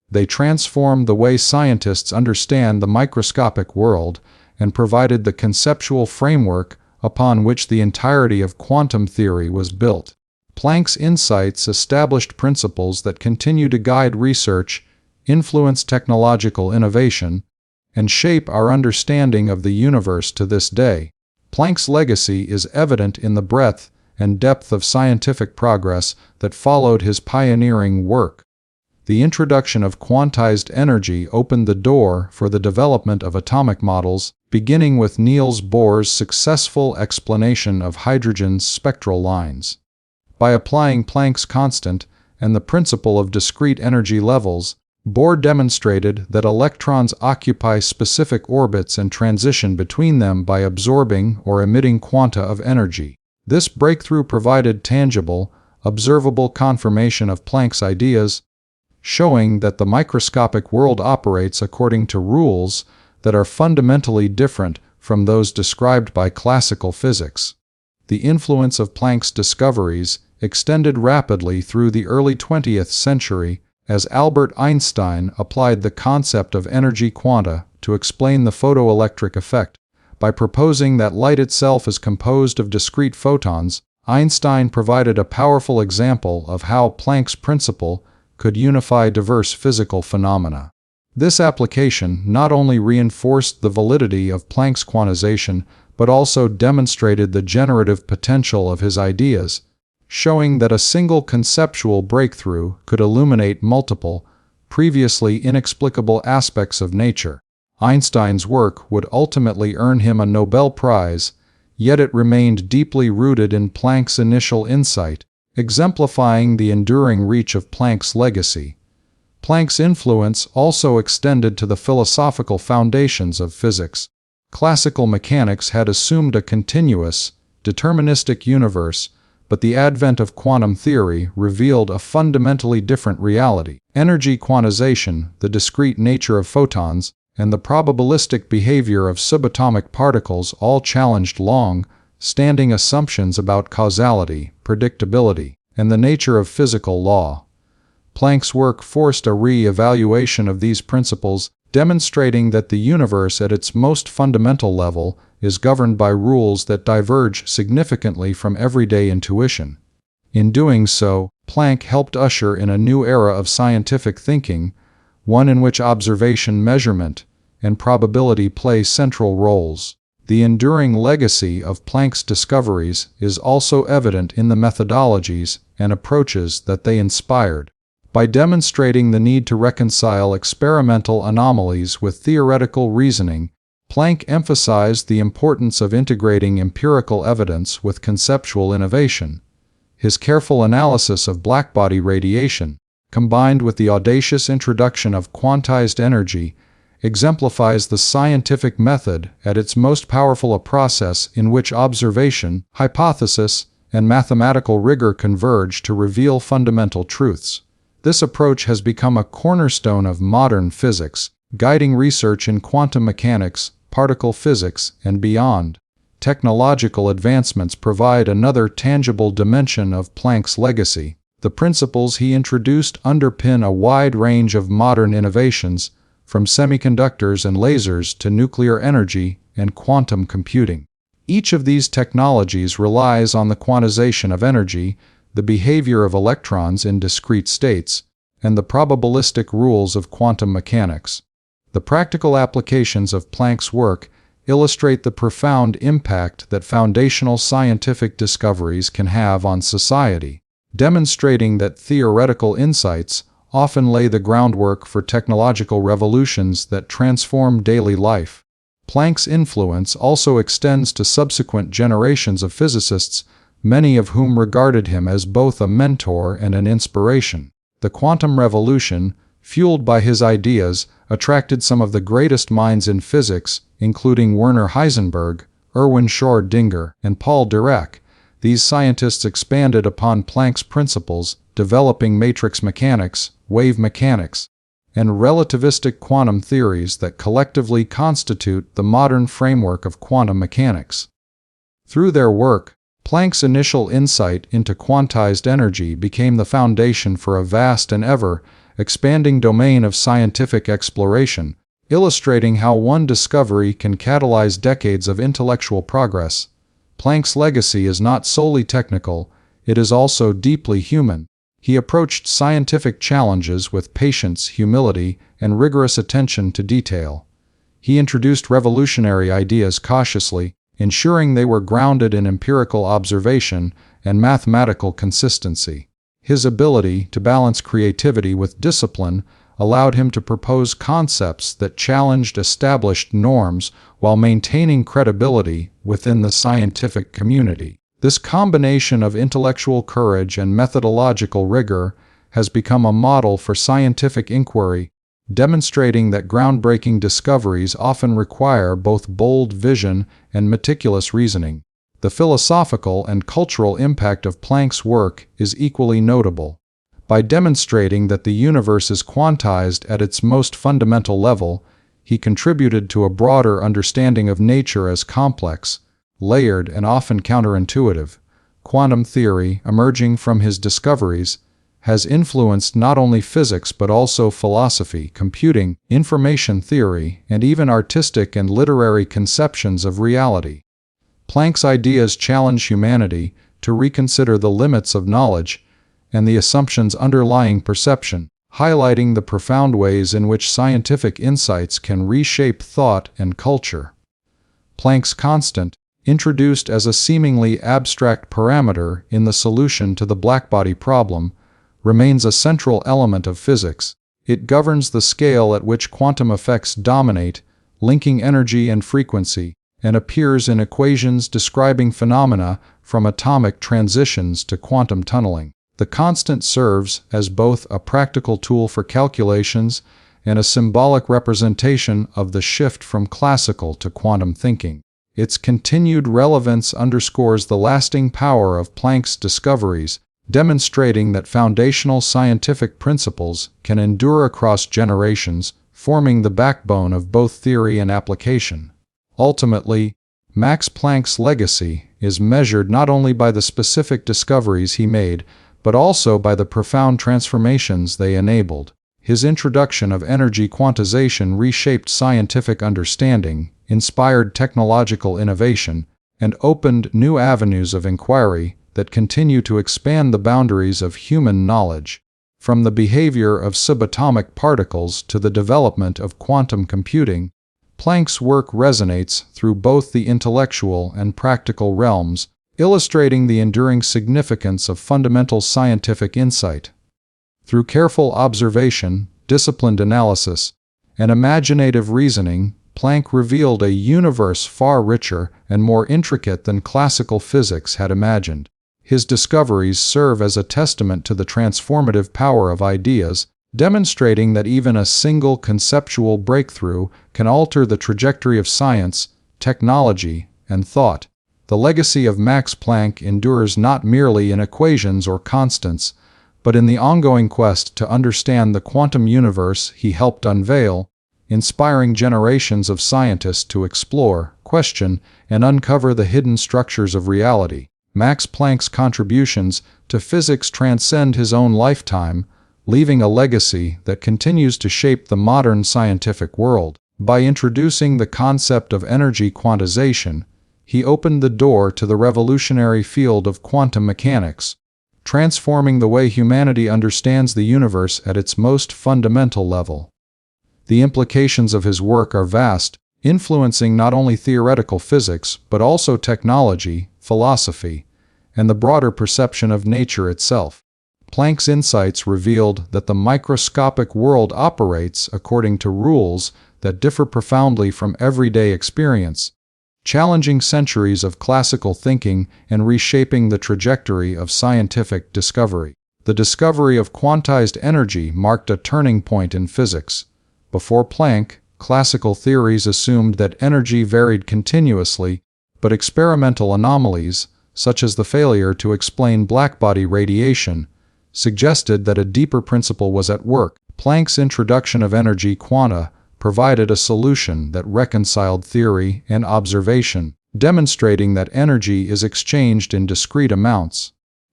They transformed the way scientists understand the microscopic world and provided the conceptual framework upon which the entirety of quantum theory was built. Planck's insights established principles that continue to guide research, influence technological innovation, and shape our understanding of the universe to this day. Planck's legacy is evident in the breadth and depth of scientific progress that followed his pioneering work. The introduction of quantized energy opened the door for the development of atomic models, beginning with Niels Bohr's successful explanation of hydrogen's spectral lines. By applying Planck's constant and the principle of discrete energy levels, Bohr demonstrated that electrons occupy specific orbits and transition between them by absorbing or emitting quanta of energy. This breakthrough provided tangible, observable confirmation of Planck's ideas, showing that the microscopic world operates according to rules that are fundamentally different from those described by classical physics. The influence of Planck's discoveries extended rapidly through the early 20th century, as Albert Einstein applied the concept of energy quanta to explain the photoelectric effect. By proposing that light itself is composed of discrete photons, Einstein provided a powerful example of how Planck's principle could unify diverse physical phenomena. This application not only reinforced the validity of Planck's quantization, but also demonstrated the generative potential of his ideas, showing that a single conceptual breakthrough could illuminate multiple, previously inexplicable aspects of nature. Einstein's work would ultimately earn him a Nobel Prize, yet it remained deeply rooted in Planck's initial insight, exemplifying the enduring reach of Planck's legacy. Planck's influence also extended to the philosophical foundations of physics. Classical mechanics had assumed a continuous, deterministic universe, but the advent of quantum theory revealed a fundamentally different reality. Energy quantization, the discrete nature of photons, and the probabilistic behavior of subatomic particles all challenged long-standing assumptions about causality, predictability, and the nature of physical law. Planck's work forced a re-evaluation of these principles, demonstrating that the universe at its most fundamental level is governed by rules that diverge significantly from everyday intuition. In doing so, Planck helped usher in a new era of scientific thinking, one in which observation, measurement, and probability play central roles. The enduring legacy of Planck's discoveries is also evident in the methodologies and approaches that they inspired. By demonstrating the need to reconcile experimental anomalies with theoretical reasoning, Planck emphasized the importance of integrating empirical evidence with conceptual innovation. His careful analysis of blackbody radiation, combined with the audacious introduction of quantized energy, exemplifies the scientific method at its most powerful, a process in which observation, hypothesis, and mathematical rigor converge to reveal fundamental truths. This approach has become a cornerstone of modern physics, guiding research in quantum mechanics, particle physics, and beyond. Technological advancements provide another tangible dimension of Planck's legacy. The principles he introduced underpin a wide range of modern innovations, from semiconductors and lasers to nuclear energy and quantum computing. Each of these technologies relies on the quantization of energy, the behavior of electrons in discrete states, and the probabilistic rules of quantum mechanics. The practical applications of Planck's work illustrate the profound impact that foundational scientific discoveries can have on society, demonstrating that theoretical insights often lay the groundwork for technological revolutions that transform daily life. Planck's influence also extends to subsequent generations of physicists, many of whom regarded him as both a mentor and an inspiration. The quantum revolution, fueled by his ideas, attracted some of the greatest minds in physics, including Werner Heisenberg, Erwin Schrödinger, and Paul Dirac. These scientists expanded upon Planck's principles, developing matrix mechanics, wave mechanics, and relativistic quantum theories that collectively constitute the modern framework of quantum mechanics. Through their work, Planck's initial insight into quantized energy became the foundation for a vast and ever-expanding domain of scientific exploration, illustrating how one discovery can catalyze decades of intellectual progress. Planck's legacy is not solely technical, it is also deeply human. He approached scientific challenges with patience, humility, and rigorous attention to detail. He introduced revolutionary ideas cautiously, ensuring they were grounded in empirical observation and mathematical consistency. His ability to balance creativity with discipline allowed him to propose concepts that challenged established norms while maintaining credibility within the scientific community. This combination of intellectual courage and methodological rigor has become a model for scientific inquiry, demonstrating that groundbreaking discoveries often require both bold vision and meticulous reasoning. The philosophical and cultural impact of Planck's work is equally notable. By demonstrating that the universe is quantized at its most fundamental level, he contributed to a broader understanding of nature as complex, layered, and often counterintuitive. Quantum theory, emerging from his discoveries, has influenced not only physics but also philosophy, computing, information theory, and even artistic and literary conceptions of reality. Planck's ideas challenge humanity to reconsider the limits of knowledge and the assumptions underlying perception, highlighting the profound ways in which scientific insights can reshape thought and culture. Planck's constant, introduced as a seemingly abstract parameter in the solution to the blackbody problem, remains a central element of physics. It governs the scale at which quantum effects dominate, linking energy and frequency, and appears in equations describing phenomena from atomic transitions to quantum tunneling. The constant serves as both a practical tool for calculations and a symbolic representation of the shift from classical to quantum thinking. Its continued relevance underscores the lasting power of Planck's discoveries, demonstrating that foundational scientific principles can endure across generations, forming the backbone of both theory and application. Ultimately, Max Planck's legacy is measured not only by the specific discoveries he made, but also by the profound transformations they enabled. His introduction of energy quantization reshaped scientific understanding, inspired technological innovation, and opened new avenues of inquiry that continue to expand the boundaries of human knowledge. From the behavior of subatomic particles to the development of quantum computing, Planck's work resonates through both the intellectual and practical realms, illustrating the enduring significance of fundamental scientific insight. Through careful observation, disciplined analysis, and imaginative reasoning, Planck revealed a universe far richer and more intricate than classical physics had imagined. His discoveries serve as a testament to the transformative power of ideas, demonstrating that even a single conceptual breakthrough can alter the trajectory of science, technology, and thought. The legacy of Max Planck endures not merely in equations or constants, but in the ongoing quest to understand the quantum universe he helped unveil, inspiring generations of scientists to explore, question, and uncover the hidden structures of reality. Max Planck's contributions to physics transcend his own lifetime, leaving a legacy that continues to shape the modern scientific world. By introducing the concept of energy quantization, he opened the door to the revolutionary field of quantum mechanics, transforming the way humanity understands the universe at its most fundamental level. The implications of his work are vast, influencing not only theoretical physics but also technology, philosophy, and the broader perception of nature itself. Planck's insights revealed that the microscopic world operates according to rules that differ profoundly from everyday experience, challenging centuries of classical thinking and reshaping the trajectory of scientific discovery. The discovery of quantized energy marked a turning point in physics. Before Planck, classical theories assumed that energy varied continuously, but experimental anomalies, such as the failure to explain Blackbody radiation, suggested that a deeper principle was at work. Planck's introduction of energy quanta provided a solution that reconciled theory and observation, demonstrating that energy is exchanged in discrete amounts.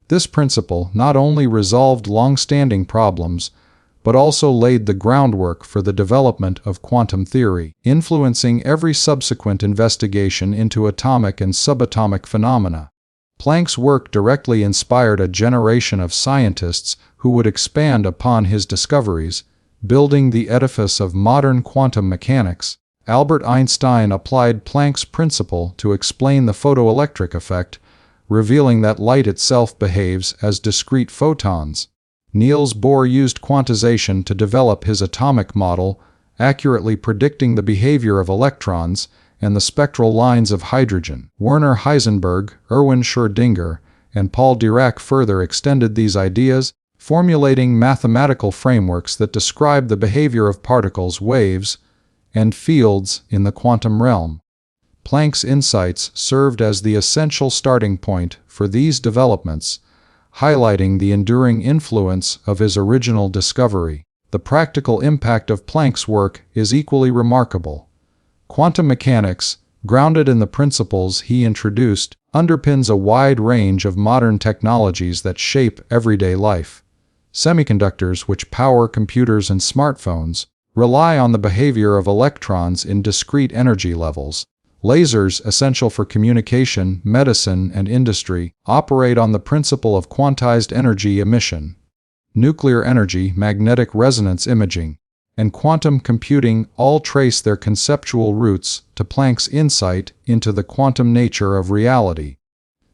This principle not only resolved long-standing problems, but also laid the groundwork for the development of quantum theory, influencing every subsequent investigation into atomic and subatomic phenomena. Planck's work directly inspired a generation of scientists who would expand upon his discoveries, building the edifice of modern quantum mechanics. Albert Einstein applied Planck's principle to explain the photoelectric effect, revealing that light itself behaves as discrete photons. Niels Bohr used quantization to develop his atomic model, accurately predicting the behavior of electrons and the spectral lines of hydrogen. Werner Heisenberg, Erwin Schrödinger, and Paul Dirac further extended these ideas, formulating mathematical frameworks that describe the behavior of particles, waves, and fields in the quantum realm. Planck's insights served as the essential starting point for these developments, highlighting the enduring influence of his original discovery. The practical impact of Planck's work is equally remarkable. Quantum mechanics, grounded in the principles he introduced, underpins a wide range of modern technologies that shape everyday life. Semiconductors, which power computers and smartphones, rely on the behavior of electrons in discrete energy levels. Lasers, essential for communication, medicine, and industry, operate on the principle of quantized energy emission. Nuclear energy, magnetic resonance imaging, and quantum computing all trace their conceptual roots to Planck's insight into the quantum nature of reality.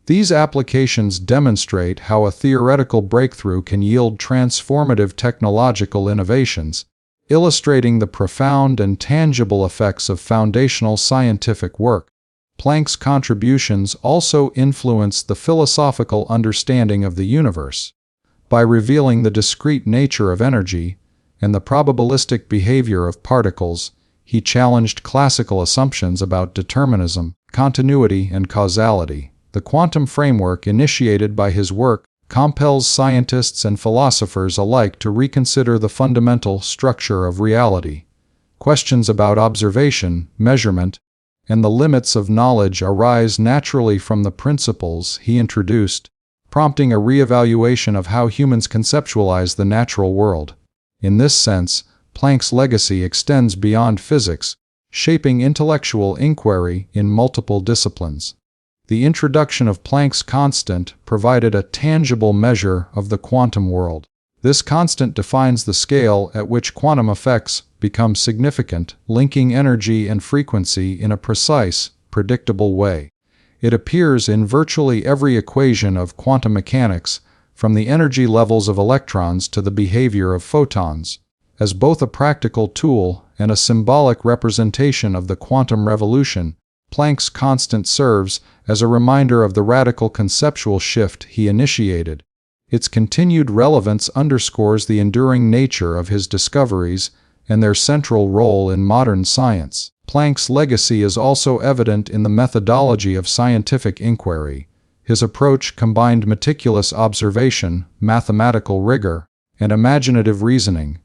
These applications demonstrate how a theoretical breakthrough can yield transformative technological innovations, illustrating the profound and tangible effects of foundational scientific work. Planck's contributions also influenced the philosophical understanding of the universe. By revealing the discrete nature of energy and the probabilistic behavior of particles, he challenged classical assumptions about determinism, continuity, and causality. The quantum framework initiated by his work compels scientists and philosophers alike to reconsider the fundamental structure of reality. Questions about observation, measurement, and the limits of knowledge arise naturally from the principles he introduced, prompting a re-evaluation of how humans conceptualize the natural world. In this sense, Planck's legacy extends beyond physics, shaping intellectual inquiry in multiple disciplines. The introduction of Planck's constant provided a tangible measure of the quantum world. This constant defines the scale at which quantum effects become significant, linking energy and frequency in a precise, predictable way. It appears in virtually every equation of quantum mechanics, from the energy levels of electrons to the behavior of photons. As both a practical tool and a symbolic representation of the quantum revolution, Planck's constant serves as a reminder of the radical conceptual shift he initiated. Its continued relevance underscores the enduring nature of his discoveries and their central role in modern science. Planck's legacy is also evident in the methodology of scientific inquiry. His approach combined meticulous observation, mathematical rigor, and imaginative reasoning.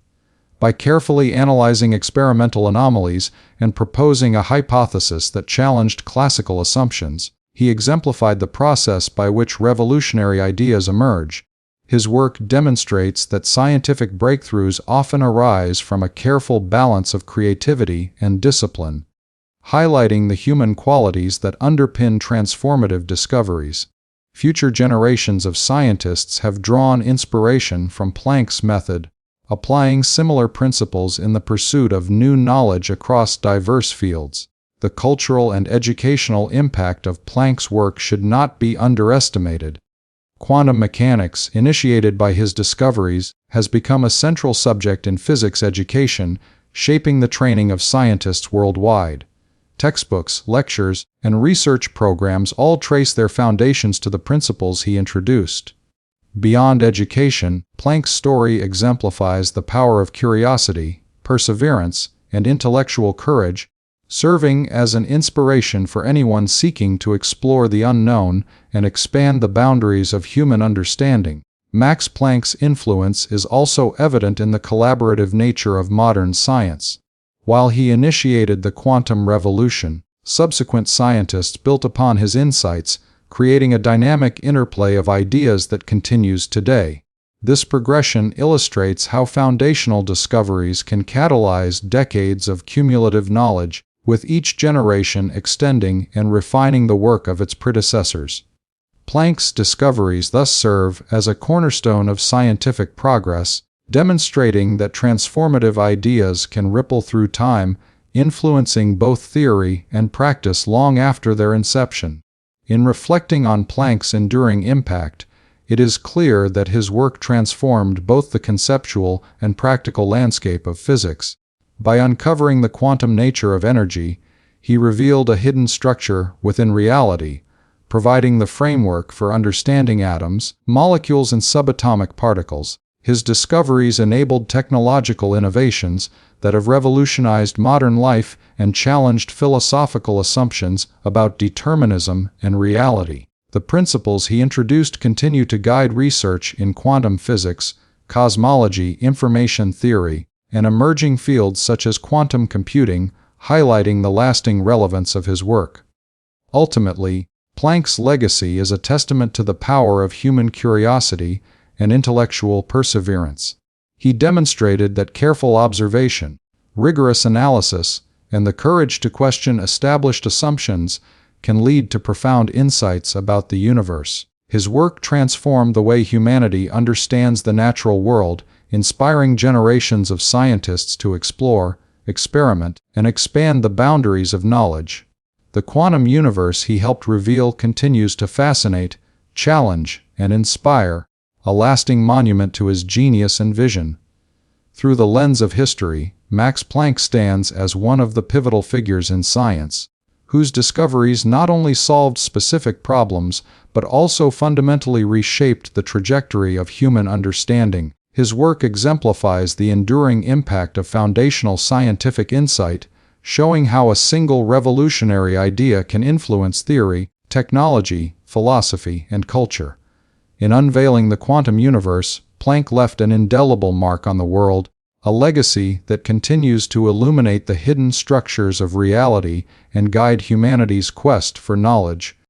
By carefully analyzing experimental anomalies and proposing a hypothesis that challenged classical assumptions, he exemplified the process by which revolutionary ideas emerge. His work demonstrates that scientific breakthroughs often arise from a careful balance of creativity and discipline, highlighting the human qualities that underpin transformative discoveries. Future generations of scientists have drawn inspiration from Planck's method, applying similar principles in the pursuit of new knowledge across diverse fields. The cultural and educational impact of Planck's work should not be underestimated. Quantum mechanics, initiated by his discoveries, has become a central subject in physics education, shaping the training of scientists worldwide. Textbooks, lectures, and research programs all trace their foundations to the principles he introduced. Beyond education, Planck's story exemplifies the power of curiosity, perseverance, and intellectual courage, serving as an inspiration for anyone seeking to explore the unknown and expand the boundaries of human understanding. Max Planck's influence is also evident in the collaborative nature of modern science. While he initiated the quantum revolution, subsequent scientists built upon his insights, creating a dynamic interplay of ideas that continues today. This progression illustrates how foundational discoveries can catalyze decades of cumulative knowledge, with each generation extending and refining the work of its predecessors. Planck's discoveries thus serve as a cornerstone of scientific progress, demonstrating that transformative ideas can ripple through time, influencing both theory and practice long after their inception. In reflecting on Planck's enduring impact, it is clear that his work transformed both the conceptual and practical landscape of physics. By uncovering the quantum nature of energy, he revealed a hidden structure within reality, providing the framework for understanding atoms, molecules, and subatomic particles. His discoveries enabled technological innovations that have revolutionized modern life and challenged philosophical assumptions about determinism and reality. The principles he introduced continue to guide research in quantum physics, cosmology, information theory, and emerging fields such as quantum computing, highlighting the lasting relevance of his work. Ultimately, Planck's legacy is a testament to the power of human curiosity and intellectual perseverance. He demonstrated that careful observation, rigorous analysis, and the courage to question established assumptions can lead to profound insights about the universe. His work transformed the way humanity understands the natural world, inspiring generations of scientists to explore, experiment, and expand the boundaries of knowledge. The quantum universe he helped reveal continues to fascinate, challenge, and inspire, a lasting monument to his genius and vision. Through the lens of history, Max Planck stands as one of the pivotal figures in science, whose discoveries not only solved specific problems, but also fundamentally reshaped the trajectory of human understanding. His work exemplifies the enduring impact of foundational scientific insight, showing how a single revolutionary idea can influence theory, technology, philosophy, and culture. In unveiling the quantum universe, Planck left an indelible mark on the world, a legacy that continues to illuminate the hidden structures of reality and guide humanity's quest for knowledge.